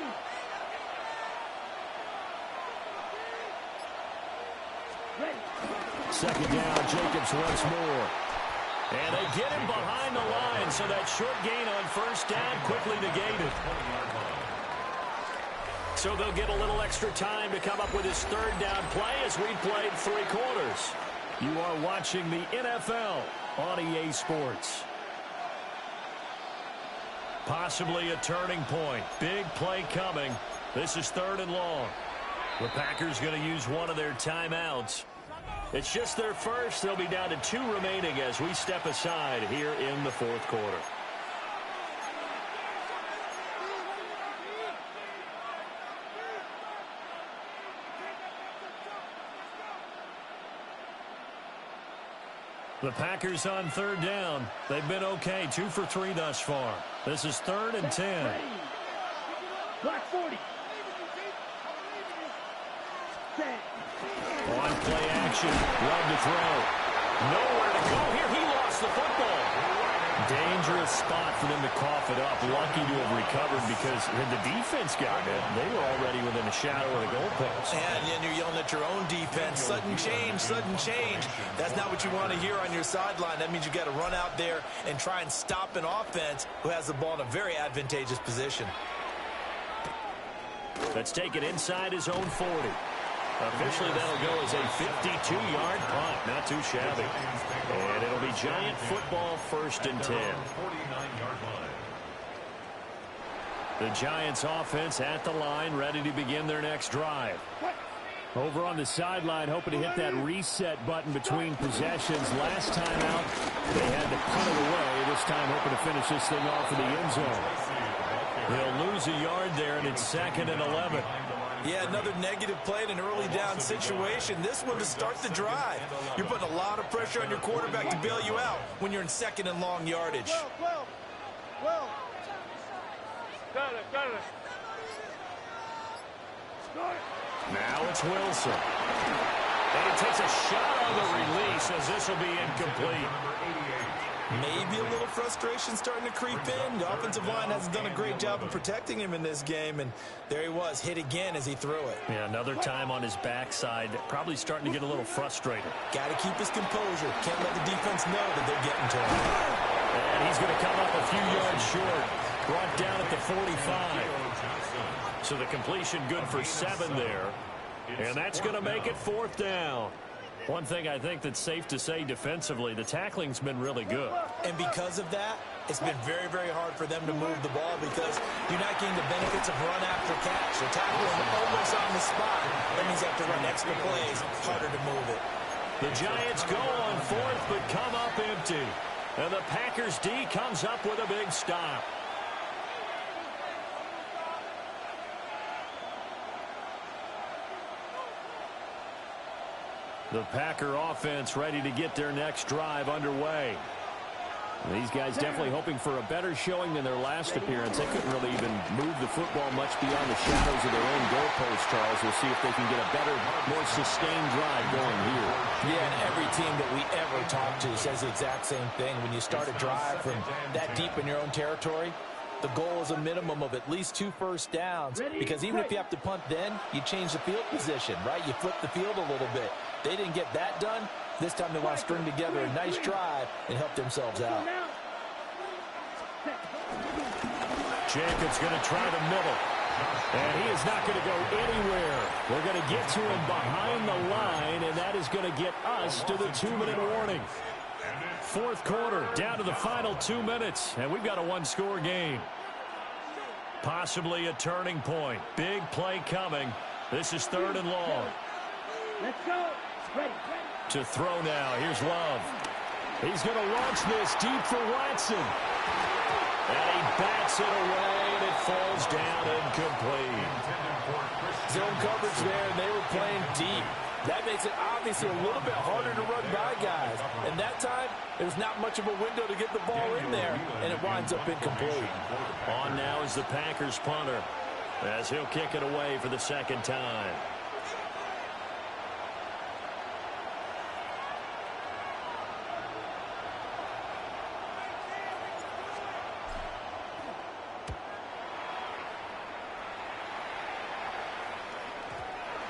Ready. Second down, Jacobs once more. And they get him behind the line, so that short gain on first down quickly negated. So they'll get a little extra time to come up with his third down play as we played 3 quarters. You are watching the NFL on EA Sports. Possibly a turning point. Big play coming. This is 3rd and long. The Packers going to use one of their timeouts. It's just their first. They'll be down to 2 remaining as we step aside here in the 4th quarter. The Packers on 3rd down. They've been okay. 2 for 3 thus far. This is 3rd and 10. Black 40. On play action. Love to throw. Nowhere to go here. He lost the football. Dangerous spot for them to cough it up. Lucky to have recovered because when the defense got it, they were already within a shadow of the goalpost. And you're yelling at your own defense. Sudden change, sudden change. That's not what you want to hear on your sideline. That means you got to run out there and try and stop an offense who has the ball in a very advantageous position. Let's take it inside his own 40. Officially, that'll go as a 52-yard punt. Not too shabby. And it'll be Giant football 1st and 10. The Giants offense at the line, ready to begin their next drive. Over on the sideline, hoping to hit that reset button between possessions. Last time out, they had to punt it away. This time, hoping to finish this thing off in the end zone. They'll lose a yard there, and it's 2nd and 11. Yeah, another negative play in an early down situation. This one to start the drive. You're putting a lot of pressure on your quarterback to bail you out when you're in 2nd and long yardage. Well. Got it. Now it's Wilson. And he takes a shot on the release as this will be incomplete. Maybe a little frustration starting to creep in. The offensive line hasn't done a great job of protecting him in this game, and there he was, hit again as he threw it. Yeah, another time on his backside, probably starting to get a little frustrated. Got to keep his composure. Can't let the defense know that they're getting to him. And he's going to come up a few yards short. Brought down at the 45. So the completion good for 7 there. And that's going to make it 4th down. One thing I think that's safe to say defensively, the tackling's been really good. And because of that, it's been very, very hard for them to move the ball because you're not getting the benefits of run after catch. They're tackling almost on the spot. That means you have to run extra plays, harder to move it. The Giants go on 4th but come up empty. And the Packers D comes up with a big stop. The Packer offense ready to get their next drive underway. These guys definitely hoping for a better showing than their last appearance. They couldn't really even move the football much beyond the shadows of their own goalpost, Charles. We'll see if they can get a better, more sustained drive going here. Yeah, and every team that we ever talk to says the exact same thing. When you start a drive from that deep in your own territory, the goal is a minimum of at least 2 first downs, because even if you have to punt then, you change the field position, right? You flip the field a little bit. They didn't get that done. This time they want to string together a nice drive and help themselves out. Jacobs going to try the middle. And he is not going to go anywhere. We're going to get to him behind the line, and that is going to get us to the 2-minute warning. Fourth quarter, down to the final 2 minutes, and we've got a 1-score game. Possibly a turning point. Big play coming. This is 3rd and long. Let's go. Ready. To throw now. Here's Love. He's going to launch this deep for Watson. And he bats it away, and it falls down incomplete. Zone coverage there, and they were playing deep. That makes it obviously a little bit harder to run by guys. And that time, there's not much of a window to get the ball in there, and it winds up incomplete. On now is the Packers punter, as he'll kick it away for the 2nd time.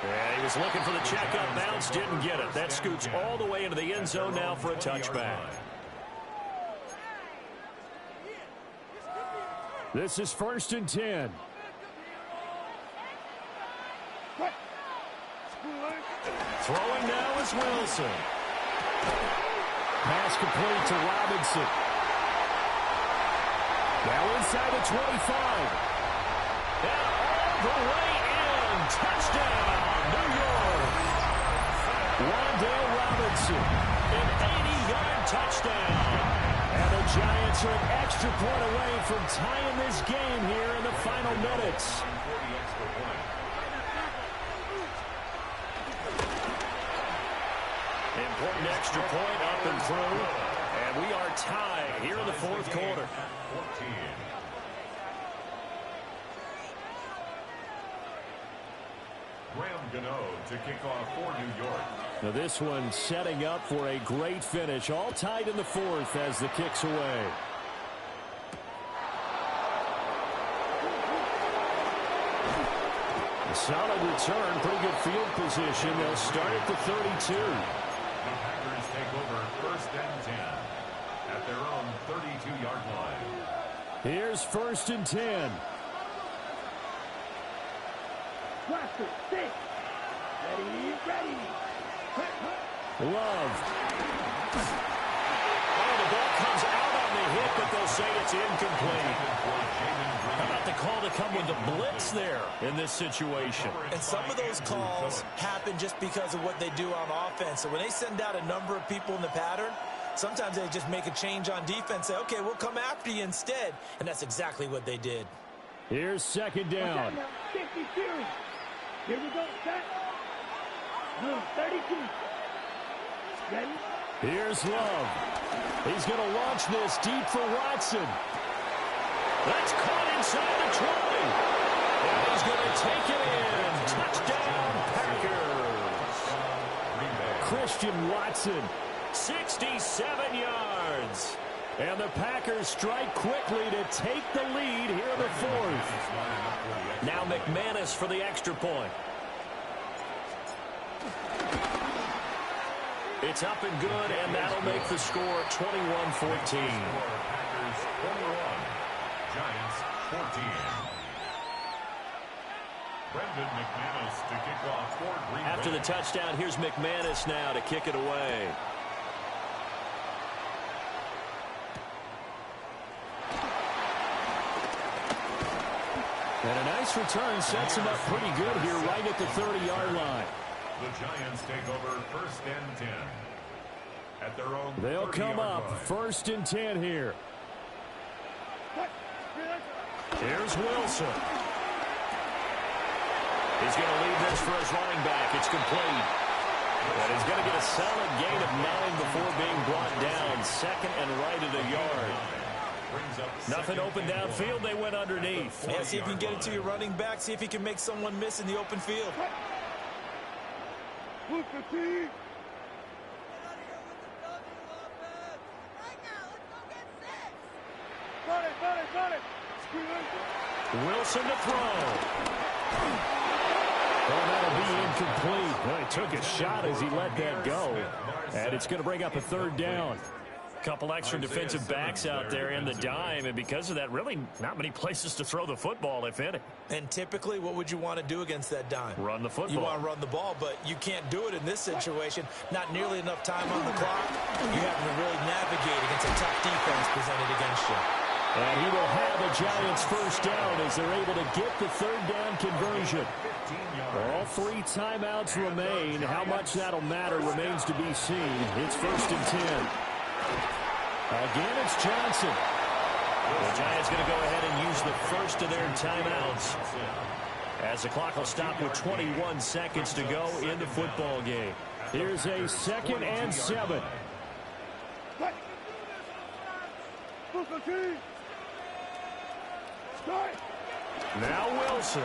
And he was looking for the checkup bounce, didn't get it. That scoots all the way into the end zone now for a touchback. This is 1st and 10. Throwing now is Wilson. Pass complete to Robinson. Now inside the 25. And all the way in. Touchdown, New York. Wan'Dale Robinson, an 80-yard touchdown. And the Giants are an extra point away from tying this game here in the final minutes. Important extra point up and through. And we are tied here in the 4th quarter. To kick off for New York. Now this one setting up for a great finish. All tied in the 4th as the kick's away. A solid return, pretty good field position. They'll start at the 32. The Packers take over 1st and 10 at their own 32-yard line. Here's 1st and 10. Blaster, 6. Ready. Love. Oh, the ball comes out on the hit, but they'll say it's incomplete. How about the call to come with the blitz there in this situation? And some of those calls happen just because of what they do on offense. So when they send out a number of people in the pattern, sometimes they just make a change on defense, say, okay, we'll come after you instead. And that's exactly what they did. Here's 2nd down. 50 series. Here we go, set. Move, 32. Ready? Here's Love. He's going to launch this deep for Watson. That's caught inside the 20. And he's going to take it in. Touchdown, Packers. Christian Watson, 67 yards. And the Packers strike quickly to take the lead here in the 4th. Now McManus for the extra point. It's up and good, and that'll make the score 21-14. Packers 21, Giants 14. Brendan McManus to kick off for Green Bay. After the touchdown, here's McManus now to kick it away. And a nice return sets him up pretty good here right at the 30-yard line. The Giants take over 1st and 10 at their own. They'll come up line. 1st and 10 here. Here's Wilson. He's going to leave this for his running back. It's complete. And he's going to get a solid gain of 9 before being brought down. 2nd and right at a yard. Nothing open downfield. They went underneath. Yeah, see if you can get it to your running back. See if you can make someone miss in the open field. Wilson to throw. Well, that'll be incomplete. Well, he took a shot as he let that go. And it's going to bring up a third down. Couple extra defensive backs out there in the dime, and because of that, really not many places to throw the football, if any. And typically, what would you want to do against that dime? Run the football. You want to run the ball, but you can't do it in this situation. Not nearly enough time on the clock. You have to really navigate against a tough defense presented against you. And he will have a Giants first down as they're able to get the third down conversion. All 3 timeouts remain. How much that'll matter remains to be seen. It's 1st and 10. Again, it's Johnson. The Giants going to go ahead and use the first of their timeouts, as the clock will stop with 21 seconds to go in the football game. Here's a 2nd and 7. Now Wilson.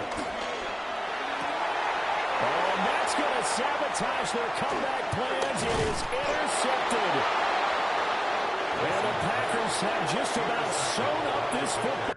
Oh, and that's going to sabotage their comeback plans. It is intercepted. And the Packers have just about sewn up this football.